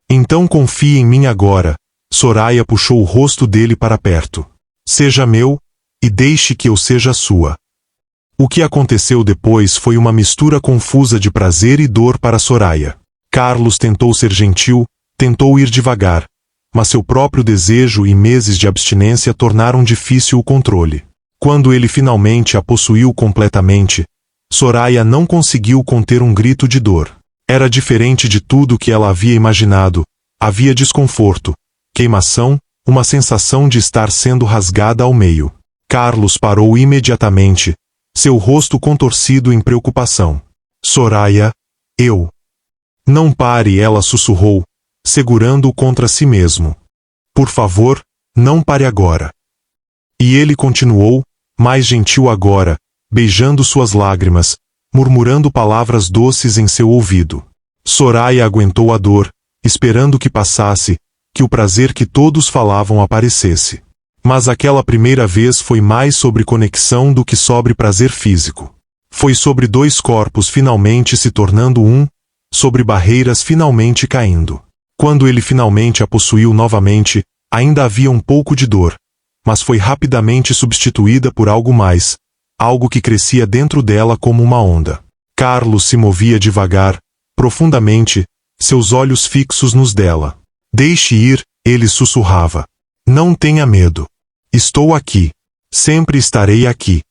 Então confie em mim agora. Soraya puxou o rosto dele para perto. Seja meu, e deixe que eu seja sua. O que aconteceu depois foi uma mistura confusa de prazer e dor para Soraya. Carlos tentou ser gentil, tentou ir devagar, mas seu próprio desejo e meses de abstinência tornaram difícil o controle. Quando ele finalmente a possuiu completamente, Soraya não conseguiu conter um grito de dor. Era diferente de tudo o que ela havia imaginado. Havia desconforto, queimação, uma sensação de estar sendo rasgada ao meio. Carlos parou imediatamente, seu rosto contorcido em preocupação. Soraya, eu... Não pare, ela sussurrou, segurando-o contra si mesmo. Por favor, não pare agora. E ele continuou, mais gentil agora, beijando suas lágrimas, murmurando palavras doces em seu ouvido. Soraya aguentou a dor, esperando que passasse, que o prazer que todos falavam aparecesse. Mas aquela primeira vez foi mais sobre conexão do que sobre prazer físico. Foi sobre dois corpos finalmente se tornando um, sobre barreiras finalmente caindo. Quando ele finalmente a possuiu novamente, ainda havia um pouco de dor, mas foi rapidamente substituída por algo mais, algo que crescia dentro dela como uma onda. Carlos se movia devagar, profundamente, seus olhos fixos nos dela. Deixe ir, ele sussurrava. Não tenha medo. Estou aqui. Sempre estarei aqui.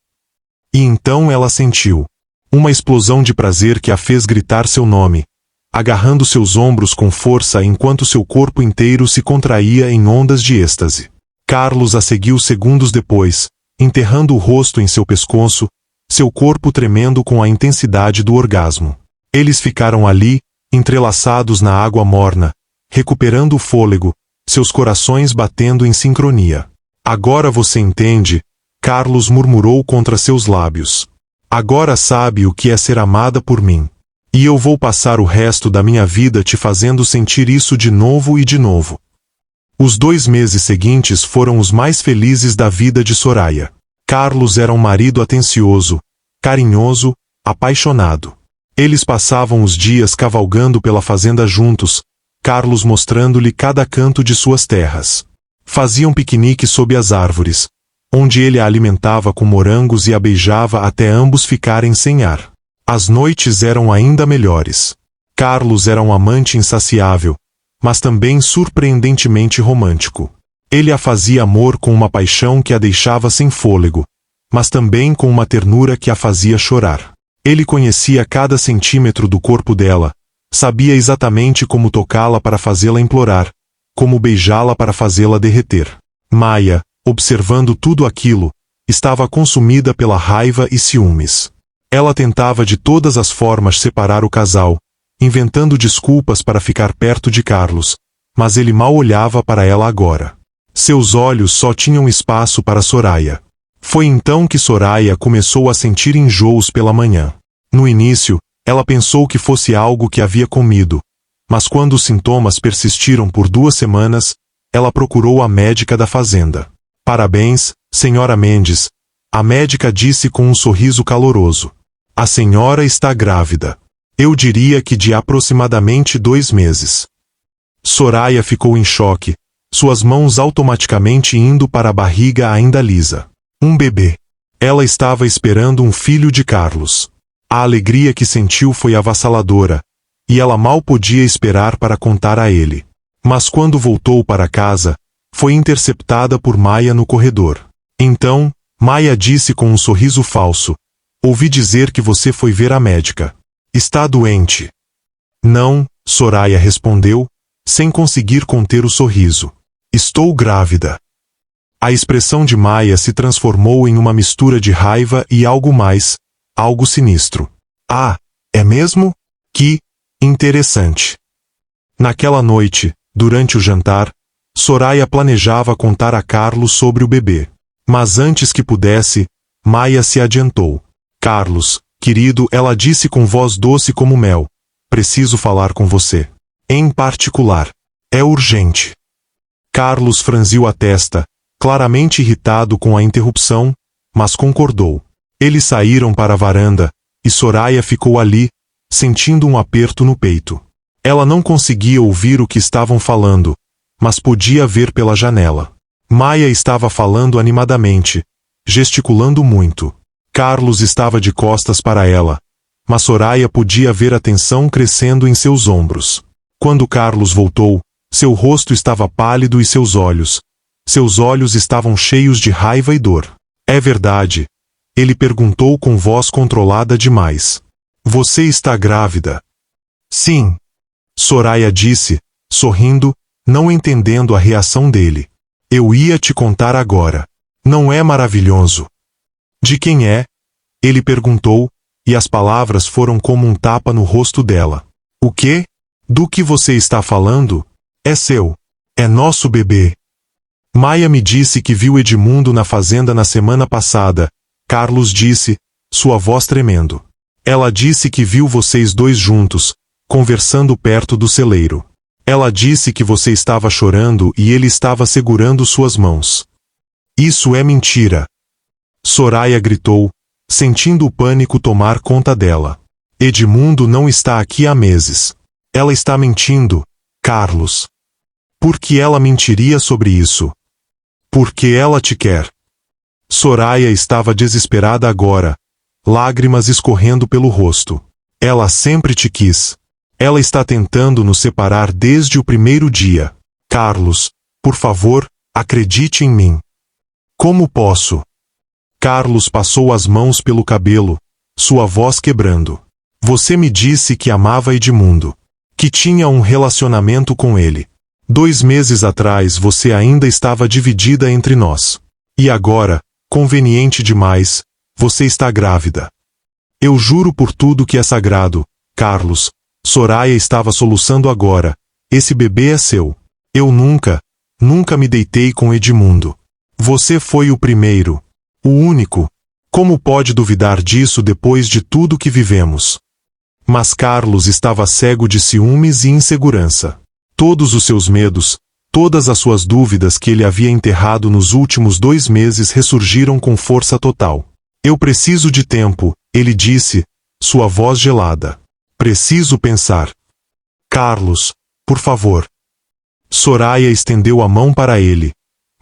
E então ela sentiu uma explosão de prazer que a fez gritar seu nome, agarrando seus ombros com força enquanto seu corpo inteiro se contraía em ondas de êxtase. Carlos a seguiu segundos depois, enterrando o rosto em seu pescoço, seu corpo tremendo com a intensidade do orgasmo. Eles ficaram ali, entrelaçados na água morna, recuperando o fôlego, seus corações batendo em sincronia. Agora você entende, Carlos murmurou contra seus lábios. Agora sabe o que é ser amada por mim. E eu vou passar o resto da minha vida te fazendo sentir isso de novo e de novo. Os 2 meses seguintes foram os mais felizes da vida de Soraya. Carlos era um marido atencioso, carinhoso, apaixonado. Eles passavam os dias cavalgando pela fazenda juntos, Carlos mostrando-lhe cada canto de suas terras. Faziam piquenique sob as árvores, onde ele a alimentava com morangos e a beijava até ambos ficarem sem ar. As noites eram ainda melhores. Carlos era um amante insaciável, mas também surpreendentemente romântico. Ele a fazia amor com uma paixão que a deixava sem fôlego, mas também com uma ternura que a fazia chorar. Ele conhecia cada centímetro do corpo dela, sabia exatamente como tocá-la para fazê-la implorar, como beijá-la para fazê-la derreter. Maia, observando tudo aquilo, estava consumida pela raiva e ciúmes. Ela tentava de todas as formas separar o casal, inventando desculpas para ficar perto de Carlos, mas ele mal olhava para ela agora. Seus olhos só tinham espaço para Soraya. Foi então que Soraya começou a sentir enjoos pela manhã. No início, ela pensou que fosse algo que havia comido, mas quando os sintomas persistiram por 2 semanas, ela procurou a médica da fazenda. Parabéns, senhora Mendes, a médica disse com um sorriso caloroso. A senhora está grávida. Eu diria que de aproximadamente 2 meses. Soraya ficou em choque, suas mãos automaticamente indo para a barriga ainda lisa. Um bebê. Ela estava esperando um filho de Carlos. A alegria que sentiu foi avassaladora, e ela mal podia esperar para contar a ele. Mas quando voltou para casa, foi interceptada por Maia no corredor. Então, Maia disse com um sorriso falso: ouvi dizer que você foi ver a médica. Está doente? Não, Soraya respondeu, sem conseguir conter o sorriso. Estou grávida. A expressão de Maia se transformou em uma mistura de raiva e algo mais, algo sinistro. Ah, é mesmo? Que interessante. Naquela noite, durante o jantar, Soraya planejava contar a Carlos sobre o bebê. Mas antes que pudesse, Maia se adiantou. Carlos, querido, ela disse com voz doce como mel, preciso falar com você. Em particular. É urgente. Carlos franziu a testa, claramente irritado com a interrupção, mas concordou. Eles saíram para a varanda, e Soraya ficou ali, sentindo um aperto no peito. Ela não conseguia ouvir o que estavam falando, mas podia ver pela janela. Maia estava falando animadamente, gesticulando muito. Carlos estava de costas para ela, mas Soraya podia ver a tensão crescendo em seus ombros. Quando Carlos voltou, seu rosto estava pálido e seus olhos estavam cheios de raiva e dor. É verdade? Ele perguntou com voz controlada demais. Você está grávida? Sim. Soraya disse, sorrindo, não entendendo a reação dele. Eu ia te contar agora. Não é maravilhoso? De quem é? Ele perguntou, e as palavras foram como um tapa no rosto dela. O quê? Do que você está falando? É seu. É nosso bebê. Maia me disse que viu Edmundo na fazenda na semana passada, Carlos disse, sua voz tremendo. Ela disse que viu vocês dois juntos, conversando perto do celeiro. Ela disse que você estava chorando e ele estava segurando suas mãos. Isso é mentira. Soraya gritou, sentindo o pânico tomar conta dela. Edmundo não está aqui há meses. Ela está mentindo, Carlos. Por que ela mentiria sobre isso? Porque ela te quer. Soraya estava desesperada agora, lágrimas escorrendo pelo rosto. Ela sempre te quis. Ela está tentando nos separar desde o primeiro dia. Carlos, por favor, acredite em mim. Como posso? Carlos passou as mãos pelo cabelo, sua voz quebrando. Você me disse que amava Edmundo, que tinha um relacionamento com ele. 2 meses atrás você ainda estava dividida entre nós. E agora, conveniente demais, você está grávida. Eu juro por tudo que é sagrado, Carlos. Soraya estava soluçando agora. Esse bebê é seu. Eu nunca me deitei com Edmundo. Você foi o primeiro. O único. Como pode duvidar disso depois de tudo que vivemos? Mas Carlos estava cego de ciúmes e insegurança. Todos os seus medos, todas as suas dúvidas que ele havia enterrado nos últimos 2 meses ressurgiram com força total. Eu preciso de tempo, ele disse, sua voz gelada. Preciso pensar. Carlos, por favor. Soraya estendeu a mão para ele,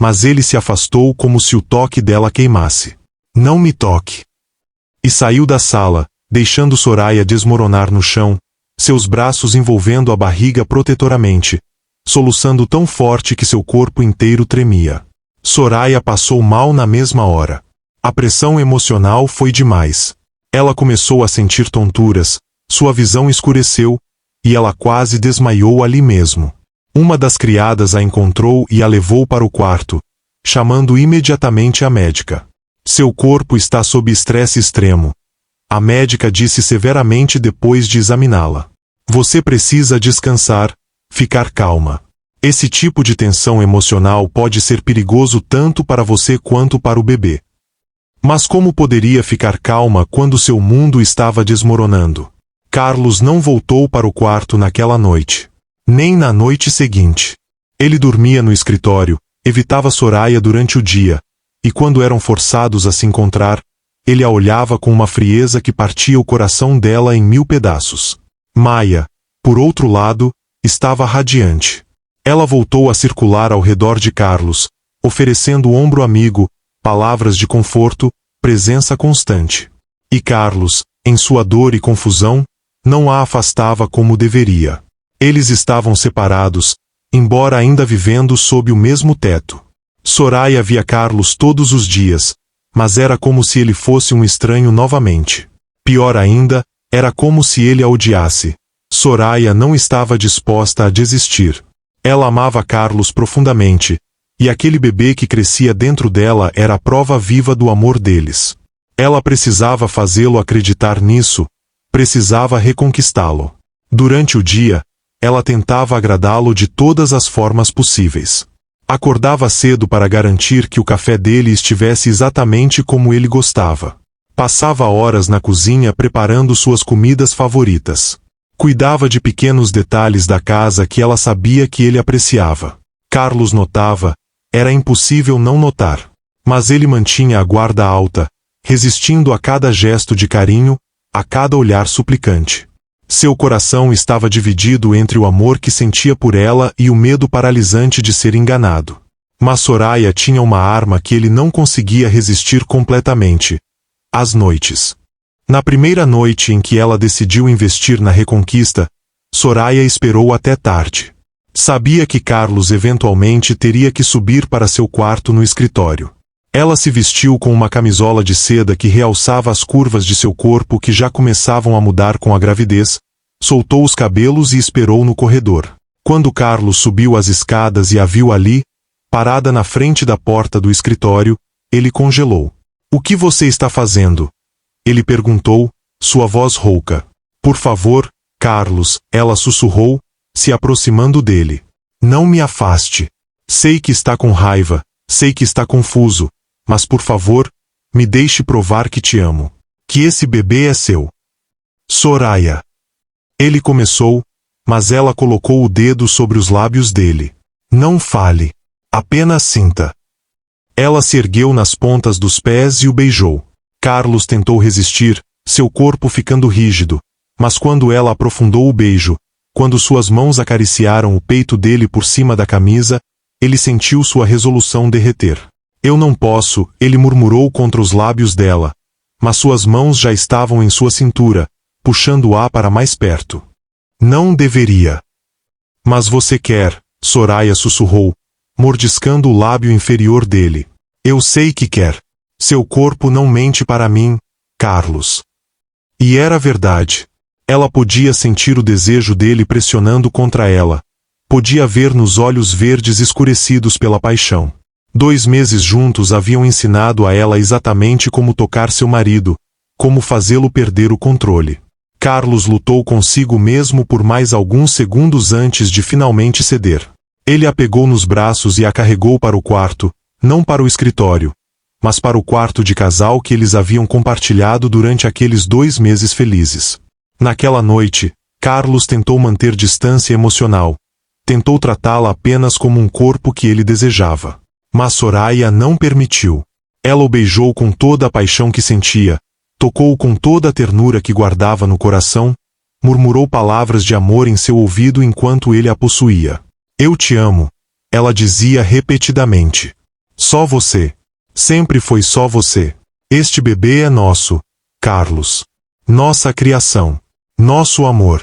mas ele se afastou como se o toque dela queimasse. Não me toque. E saiu da sala, deixando Soraya desmoronar no chão, seus braços envolvendo a barriga protetoramente, soluçando tão forte que seu corpo inteiro tremia. Soraya passou mal na mesma hora. A pressão emocional foi demais. Ela começou a sentir tonturas, sua visão escureceu, e ela quase desmaiou ali mesmo. Uma das criadas a encontrou e a levou para o quarto, chamando imediatamente a médica. Seu corpo está sob estresse extremo. A médica disse severamente depois de examiná-la. Você precisa descansar, ficar calma. Esse tipo de tensão emocional pode ser perigoso tanto para você quanto para o bebê. Mas como poderia ficar calma quando seu mundo estava desmoronando? Carlos não voltou para o quarto naquela noite. Nem na noite seguinte. Ele dormia no escritório, evitava Soraya durante o dia, e quando eram forçados a se encontrar, ele a olhava com uma frieza que partia o coração dela em 1000 pedaços. Maia, por outro lado, estava radiante. Ela voltou a circular ao redor de Carlos, oferecendo ombro amigo, palavras de conforto, presença constante. E Carlos, em sua dor e confusão, não a afastava como deveria. Eles estavam separados, embora ainda vivendo sob o mesmo teto. Soraya via Carlos todos os dias, mas era como se ele fosse um estranho novamente. Pior ainda, era como se ele a odiasse. Soraya não estava disposta a desistir. Ela amava Carlos profundamente, e aquele bebê que crescia dentro dela era a prova viva do amor deles. Ela precisava fazê-lo acreditar nisso, precisava reconquistá-lo. Durante o dia, ela tentava agradá-lo de todas as formas possíveis. Acordava cedo para garantir que o café dele estivesse exatamente como ele gostava. Passava horas na cozinha preparando suas comidas favoritas. Cuidava de pequenos detalhes da casa que ela sabia que ele apreciava. Carlos notava, era impossível não notar. Mas ele mantinha a guarda alta, resistindo a cada gesto de carinho, a cada olhar suplicante. Seu coração estava dividido entre o amor que sentia por ela e o medo paralisante de ser enganado. Mas Soraya tinha uma arma que ele não conseguia resistir completamente: as noites. Na primeira noite em que ela decidiu investir na reconquista, Soraya esperou até tarde. Sabia que Carlos eventualmente teria que subir para seu quarto no escritório. Ela se vestiu com uma camisola de seda que realçava as curvas de seu corpo que já começavam a mudar com a gravidez, soltou os cabelos e esperou no corredor. Quando Carlos subiu as escadas e a viu ali, parada na frente da porta do escritório, ele congelou. O que você está fazendo? Ele perguntou, sua voz rouca. Por favor, Carlos, ela sussurrou, se aproximando dele. Não me afaste. Sei que está com raiva, sei que está confuso, mas por favor, me deixe provar que te amo. Que esse bebê é seu. Soraya. Ele começou, mas ela colocou o dedo sobre os lábios dele. Não fale. Apenas sinta. Ela se ergueu nas pontas dos pés e o beijou. Carlos tentou resistir, seu corpo ficando rígido, mas quando ela aprofundou o beijo, quando suas mãos acariciaram o peito dele por cima da camisa, ele sentiu sua resolução derreter. Eu não posso, ele murmurou contra os lábios dela, mas suas mãos já estavam em sua cintura, puxando-a para mais perto. Não deveria. Mas você quer, Soraya sussurrou, mordiscando o lábio inferior dele. Eu sei que quer. Seu corpo não mente para mim, Carlos. E era verdade. Ela podia sentir o desejo dele pressionando contra ela. Podia ver nos olhos verdes escurecidos pela paixão. 2 meses juntos haviam ensinado a ela exatamente como tocar seu marido, como fazê-lo perder o controle. Carlos lutou consigo mesmo por mais alguns segundos antes de finalmente ceder. Ele a pegou nos braços e a carregou para o quarto, não para o escritório, mas para o quarto de casal que eles haviam compartilhado durante aqueles 2 meses felizes. Naquela noite, Carlos tentou manter distância emocional. Tentou tratá-la apenas como um corpo que ele desejava. Mas Soraya não permitiu. Ela o beijou com toda a paixão que sentia, tocou-o com toda a ternura que guardava no coração, murmurou palavras de amor em seu ouvido enquanto ele a possuía. Eu te amo, ela dizia repetidamente. Só você. Sempre foi só você. Este bebê é nosso, Carlos. Nossa criação. Nosso amor.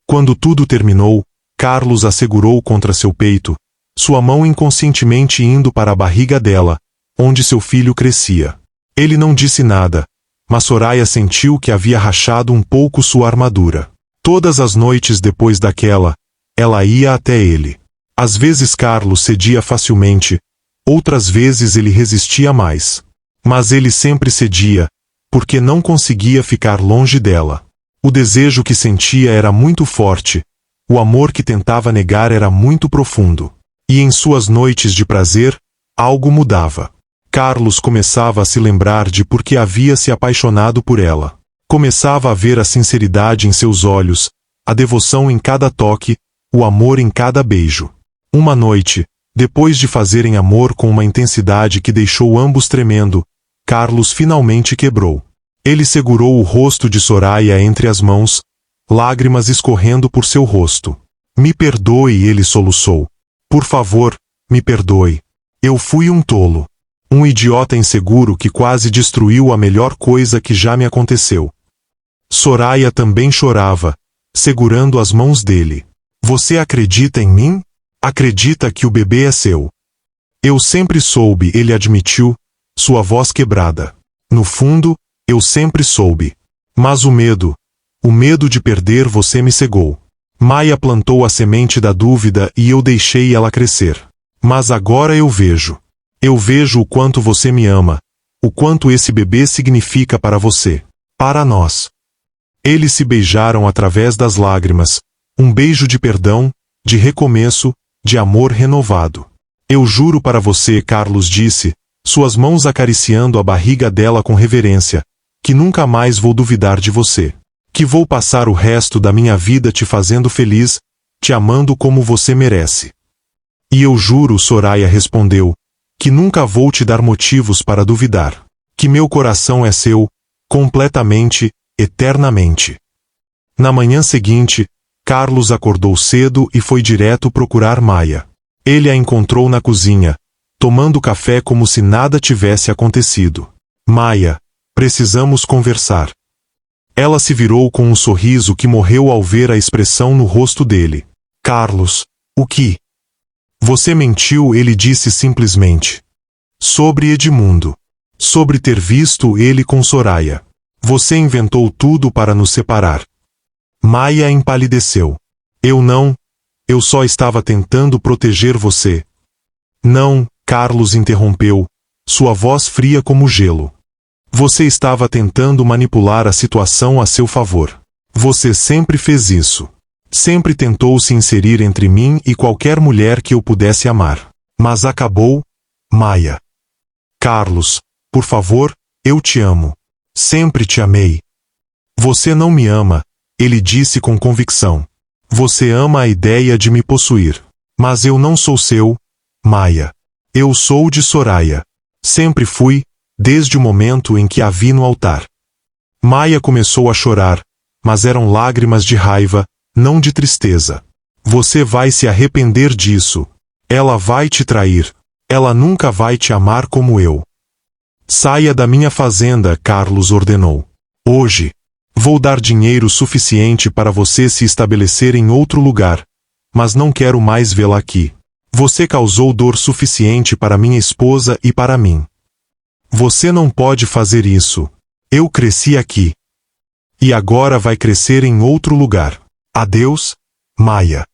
Quando tudo terminou, Carlos a segurou contra seu peito, sua mão inconscientemente indo para a barriga dela, onde seu filho crescia. Ele não disse nada, mas Soraya sentiu que havia rachado um pouco sua armadura. Todas as noites depois daquela, ela ia até ele. Às vezes Carlos cedia facilmente, outras vezes ele resistia mais. Mas ele sempre cedia, porque não conseguia ficar longe dela. O desejo que sentia era muito forte, o amor que tentava negar era muito profundo. E em suas noites de prazer, algo mudava. Carlos começava a se lembrar de por que havia se apaixonado por ela. Começava a ver a sinceridade em seus olhos, a devoção em cada toque, o amor em cada beijo. Uma noite, depois de fazerem amor com uma intensidade que deixou ambos tremendo, Carlos finalmente quebrou. Ele segurou o rosto de Soraya entre as mãos, lágrimas escorrendo por seu rosto. Me perdoe, ele soluçou. Por favor, me perdoe. Eu fui um tolo. Um idiota inseguro que quase destruiu a melhor coisa que já me aconteceu. Soraya também chorava, segurando as mãos dele. Você acredita em mim? Acredita que o bebê é seu? Eu sempre soube, ele admitiu, sua voz quebrada. No fundo, eu sempre soube. Mas o medo de perder você me cegou. Maia plantou a semente da dúvida e eu deixei ela crescer. Mas agora eu vejo. Eu vejo o quanto você me ama, o quanto esse bebê significa para você, para nós. Eles se beijaram através das lágrimas, um beijo de perdão, de recomeço, de amor renovado. Eu juro para você, Carlos disse, suas mãos acariciando a barriga dela com reverência, que nunca mais vou duvidar de você. Que vou passar o resto da minha vida te fazendo feliz, te amando como você merece. E eu juro, Soraya respondeu, que nunca vou te dar motivos para duvidar. Que meu coração é seu, completamente, eternamente. Na manhã seguinte, Carlos acordou cedo e foi direto procurar Maia. Ele a encontrou na cozinha, tomando café como se nada tivesse acontecido. Maia, precisamos conversar. Ela se virou com um sorriso que morreu ao ver a expressão no rosto dele. Carlos, o que? Você mentiu, ele disse simplesmente. Sobre Edmundo. Sobre ter visto ele com Soraya. Você inventou tudo para nos separar. Maia empalideceu. Eu só estava tentando proteger você. Não, Carlos interrompeu, sua voz fria como gelo. Você estava tentando manipular a situação a seu favor. Você sempre fez isso. Sempre tentou se inserir entre mim e qualquer mulher que eu pudesse amar. Mas acabou, Maia. Carlos, por favor, eu te amo. Sempre te amei. Você não me ama, ele disse com convicção. Você ama a ideia de me possuir. Mas eu não sou seu, Maia. Eu sou de Soraya. Sempre fui, desde o momento em que a vi no altar. Maia começou a chorar, mas eram lágrimas de raiva, não de tristeza. Você vai se arrepender disso. Ela vai te trair. Ela nunca vai te amar como eu. Saia da minha fazenda, Carlos ordenou. Hoje. Vou dar dinheiro suficiente para você se estabelecer em outro lugar, mas não quero mais vê-la aqui. Você causou dor suficiente para minha esposa e para mim. Você não pode fazer isso. Eu cresci aqui. E agora vai crescer em outro lugar. Adeus, Maia.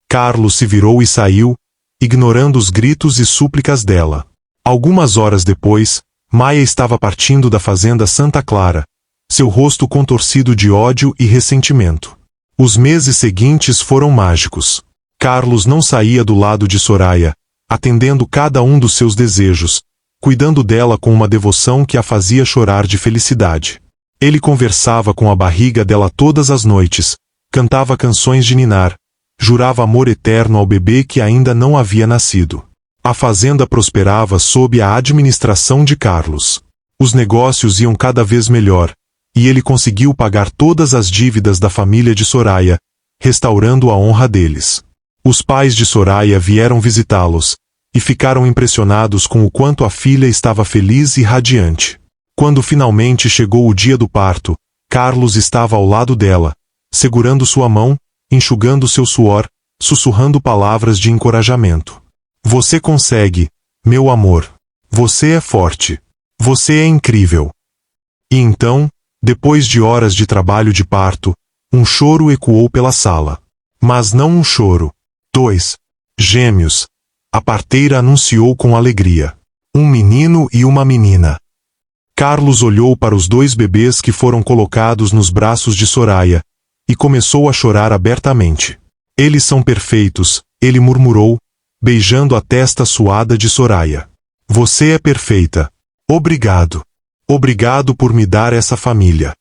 Carlos se virou e saiu, ignorando os gritos e súplicas dela. Algumas horas depois, Maia estava partindo da fazenda Santa Clara, seu rosto contorcido de ódio e ressentimento. Os meses seguintes foram mágicos. Carlos não saía do lado de Soraya, atendendo cada um dos seus desejos, cuidando dela com uma devoção que a fazia chorar de felicidade. Ele conversava com a barriga dela todas as noites, cantava canções de ninar, jurava amor eterno ao bebê que ainda não havia nascido. A fazenda prosperava sob a administração de Carlos. Os negócios iam cada vez melhor, e ele conseguiu pagar todas as dívidas da família de Soraya, restaurando a honra deles. Os pais de Soraya vieram visitá-los, e ficaram impressionados com o quanto a filha estava feliz e radiante. Quando finalmente chegou o dia do parto, Carlos estava ao lado dela, segurando sua mão, enxugando seu suor, sussurrando palavras de encorajamento. Você consegue, meu amor. Você é forte. Você é incrível. E então, depois de horas de trabalho de parto, um choro ecoou pela sala. Mas não um choro. 2. Gêmeos. A parteira anunciou com alegria. Um menino e uma menina. Carlos olhou para os 2 bebês que foram colocados nos braços de Soraya, e começou a chorar abertamente. Eles são perfeitos, ele murmurou, beijando a testa suada de Soraya. Você é perfeita. Obrigado. Obrigado por me dar essa família.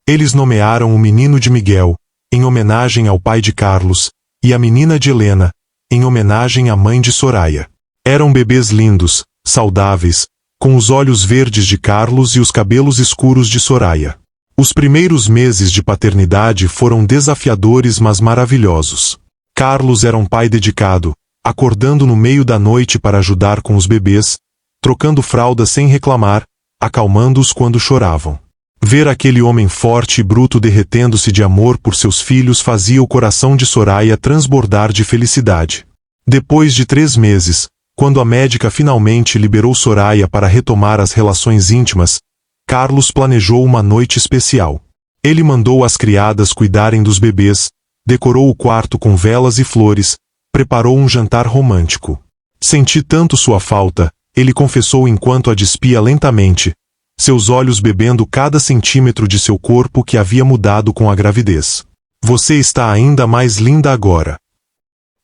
Eles nomearam o menino de Miguel, em homenagem ao pai de Carlos, e a menina de Helena, em homenagem à mãe de Soraya. Eram bebês lindos, saudáveis, com os olhos verdes de Carlos e os cabelos escuros de Soraya. Os primeiros meses de paternidade foram desafiadores mas maravilhosos. Carlos era um pai dedicado, acordando no meio da noite para ajudar com os bebês, trocando fraldas sem reclamar, acalmando-os quando choravam. Ver aquele homem forte e bruto derretendo-se de amor por seus filhos fazia o coração de Soraya transbordar de felicidade. Depois de 3 meses, quando a médica finalmente liberou Soraya para retomar as relações íntimas, Carlos planejou uma noite especial. Ele mandou as criadas cuidarem dos bebês, decorou o quarto com velas e flores, preparou um jantar romântico. Senti tanto sua falta, ele confessou enquanto a despia lentamente, seus olhos bebendo cada centímetro de seu corpo que havia mudado com a gravidez. Você está ainda mais linda agora.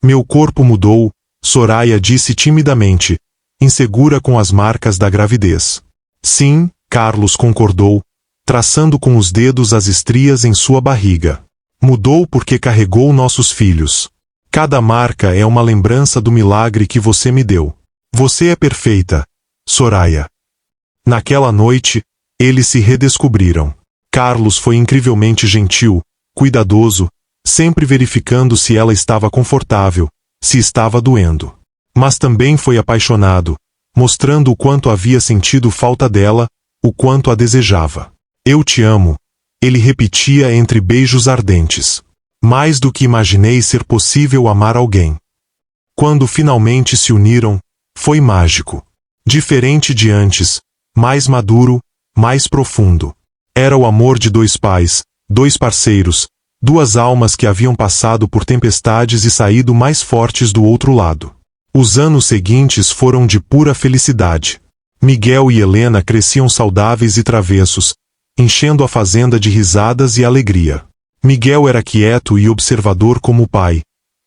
Meu corpo mudou, Soraya disse timidamente, insegura com as marcas da gravidez. Sim, Carlos concordou, traçando com os dedos as estrias em sua barriga. Mudou porque carregou nossos filhos. Cada marca é uma lembrança do milagre que você me deu. Você é perfeita, Soraya. Naquela noite, eles se redescobriram. Carlos foi incrivelmente gentil, cuidadoso, sempre verificando se ela estava confortável, se estava doendo. Mas também foi apaixonado, mostrando o quanto havia sentido falta dela, o quanto a desejava. Eu te amo, ele repetia entre beijos ardentes. Mais do que imaginei ser possível amar alguém. Quando finalmente se uniram, foi mágico. Diferente de antes, mais maduro, mais profundo. Era o amor de 2 pais, 2 parceiros, 2 almas que haviam passado por tempestades e saído mais fortes do outro lado. Os anos seguintes foram de pura felicidade. Miguel e Helena cresciam saudáveis e travessos, enchendo a fazenda de risadas e alegria. Miguel era quieto e observador como o pai,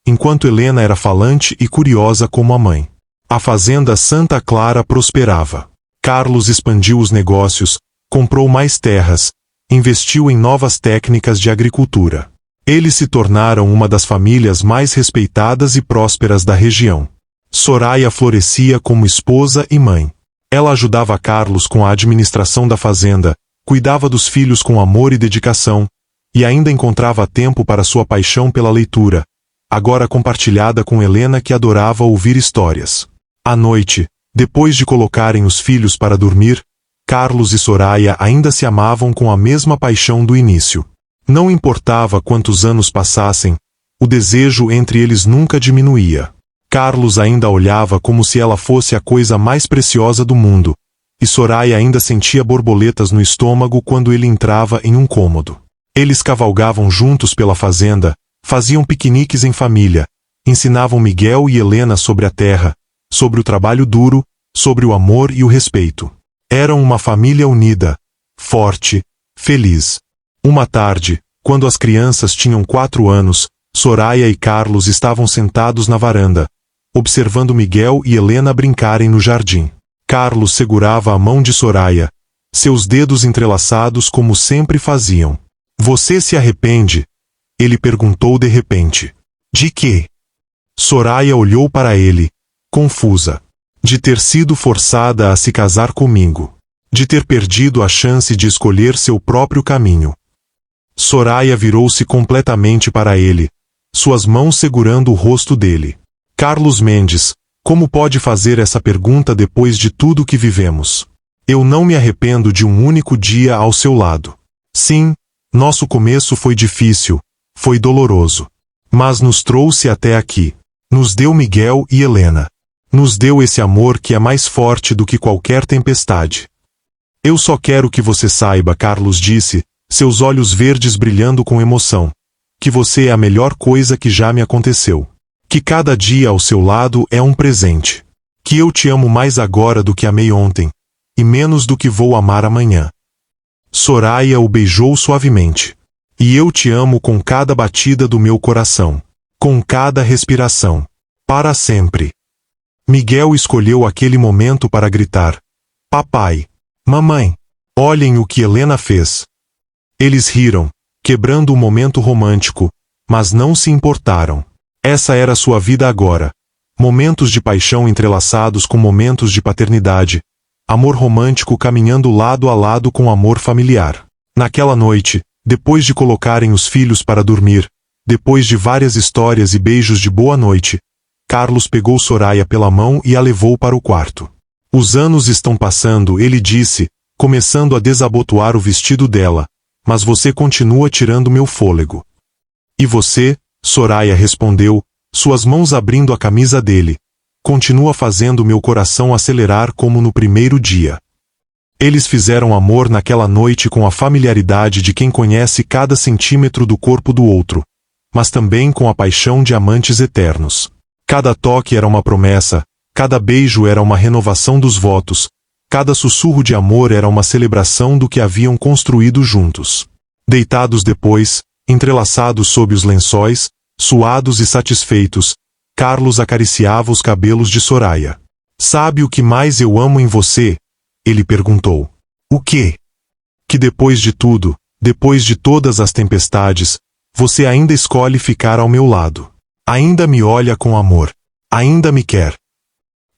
enquanto Helena era falante e curiosa como a mãe. A fazenda Santa Clara prosperava. Carlos expandiu os negócios, comprou mais terras, investiu em novas técnicas de agricultura. Eles se tornaram uma das famílias mais respeitadas e prósperas da região. Soraya florescia como esposa e mãe. Ela ajudava Carlos com a administração da fazenda, cuidava dos filhos com amor e dedicação, e ainda encontrava tempo para sua paixão pela leitura, agora compartilhada com Helena que adorava ouvir histórias. À noite, depois de colocarem os filhos para dormir, Carlos e Soraya ainda se amavam com a mesma paixão do início. Não importava quantos anos passassem, o desejo entre eles nunca diminuía. Carlos ainda a olhava como se ela fosse a coisa mais preciosa do mundo, e Soraya ainda sentia borboletas no estômago quando ele entrava em um cômodo. Eles cavalgavam juntos pela fazenda, faziam piqueniques em família, ensinavam Miguel e Helena sobre a terra, sobre o trabalho duro, sobre o amor e o respeito. Eram uma família unida, forte, feliz. Uma tarde, quando as crianças tinham 4 anos, Soraya e Carlos estavam sentados na varanda, observando Miguel e Helena brincarem no jardim. Carlos segurava a mão de Soraya, seus dedos entrelaçados como sempre faziam. "Você se arrepende?" ele perguntou de repente. "De quê?" Soraya olhou para ele, confusa. "De ter sido forçada a se casar comigo. De ter perdido a chance de escolher seu próprio caminho." Soraya virou-se completamente para ele, suas mãos segurando o rosto dele. "Carlos Mendes, como pode fazer essa pergunta depois de tudo que vivemos? Eu não me arrependo de um único dia ao seu lado. Sim, nosso começo foi difícil, foi doloroso. Mas nos trouxe até aqui. Nos deu Miguel e Helena. Nos deu esse amor que é mais forte do que qualquer tempestade. Eu só quero que você saiba", Carlos disse, seus olhos verdes brilhando com emoção, "que você é a melhor coisa que já me aconteceu. Que cada dia ao seu lado é um presente. Que eu te amo mais agora do que amei ontem, e menos do que vou amar amanhã." Soraya o beijou suavemente. "E eu te amo com cada batida do meu coração. Com cada respiração. Para sempre." Miguel escolheu aquele momento para gritar: "Papai! Mamãe! Olhem o que Helena fez." Eles riram, quebrando o momento romântico, mas não se importaram. Essa era sua vida agora. Momentos de paixão entrelaçados com momentos de paternidade. Amor romântico caminhando lado a lado com amor familiar. Naquela noite, depois de colocarem os filhos para dormir, depois de várias histórias e beijos de boa noite, Carlos pegou Soraya pela mão e a levou para o quarto. "Os anos estão passando", ele disse, começando a desabotoar o vestido dela, "mas você continua tirando meu fôlego." "E você?" Soraya respondeu, suas mãos abrindo a camisa dele. "Continua fazendo meu coração acelerar como no primeiro dia." Eles fizeram amor naquela noite com a familiaridade de quem conhece cada centímetro do corpo do outro, mas também com a paixão de amantes eternos. Cada toque era uma promessa, cada beijo era uma renovação dos votos, cada sussurro de amor era uma celebração do que haviam construído juntos. Deitados depois, entrelaçados sob os lençóis, suados e satisfeitos, Carlos acariciava os cabelos de Soraya. "Sabe o que mais eu amo em você?" ele perguntou. "O quê?" "Que depois de tudo, depois de todas as tempestades, você ainda escolhe ficar ao meu lado. Ainda me olha com amor. Ainda me quer."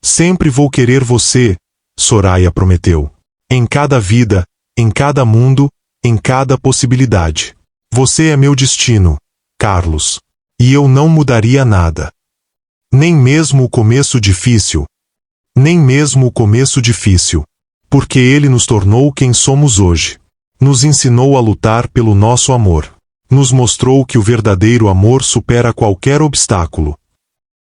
"Sempre vou querer você", Soraya prometeu. "Em cada vida, em cada mundo, em cada possibilidade. Você é meu destino, Carlos. E eu não mudaria nada. Nem mesmo o começo difícil. Nem mesmo o começo difícil. Porque ele nos tornou quem somos hoje. Nos ensinou a lutar pelo nosso amor. Nos mostrou que o verdadeiro amor supera qualquer obstáculo."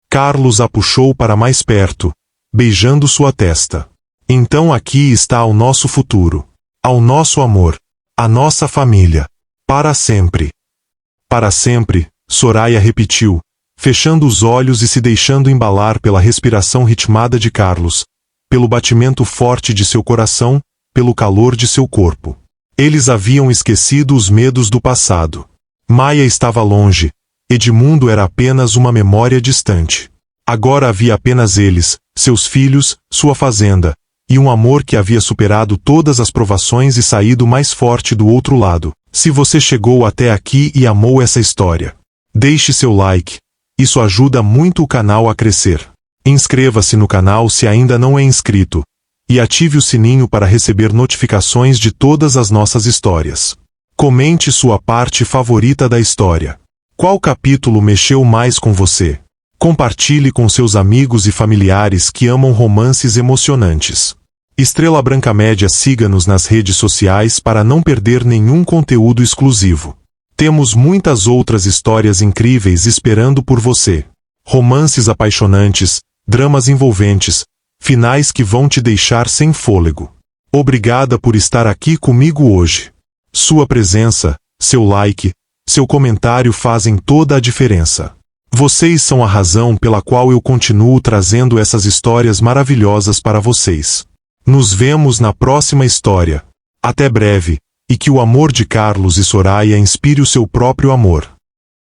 Carlos a puxou para mais perto, beijando sua testa. "Então aqui está o nosso futuro. Ao nosso amor. A nossa família. Para sempre." "Para sempre", Soraya repetiu, fechando os olhos e se deixando embalar pela respiração ritmada de Carlos, pelo batimento forte de seu coração, pelo calor de seu corpo. Eles haviam esquecido os medos do passado. Maia estava longe, Edmundo era apenas uma memória distante. Agora havia apenas eles, seus filhos, sua fazenda, e um amor que havia superado todas as provações e saído mais forte do outro lado. Se você chegou até aqui e amou essa história, deixe seu like, isso ajuda muito o canal a crescer. Inscreva-se no canal se ainda não é inscrito, e ative o sininho para receber notificações de todas as nossas histórias. Comente sua parte favorita da história. Qual capítulo mexeu mais com você? Compartilhe com seus amigos e familiares que amam romances emocionantes. Estrela Branca Média, siga-nos nas redes sociais para não perder nenhum conteúdo exclusivo. Temos muitas outras histórias incríveis esperando por você. Romances apaixonantes, dramas envolventes, finais que vão te deixar sem fôlego. Obrigada por estar aqui comigo hoje. Sua presença, seu like, seu comentário fazem toda a diferença. Vocês são a razão pela qual eu continuo trazendo essas histórias maravilhosas para vocês. Nos vemos na próxima história. Até breve, e que o amor de Carlos e Soraya inspire o seu próprio amor.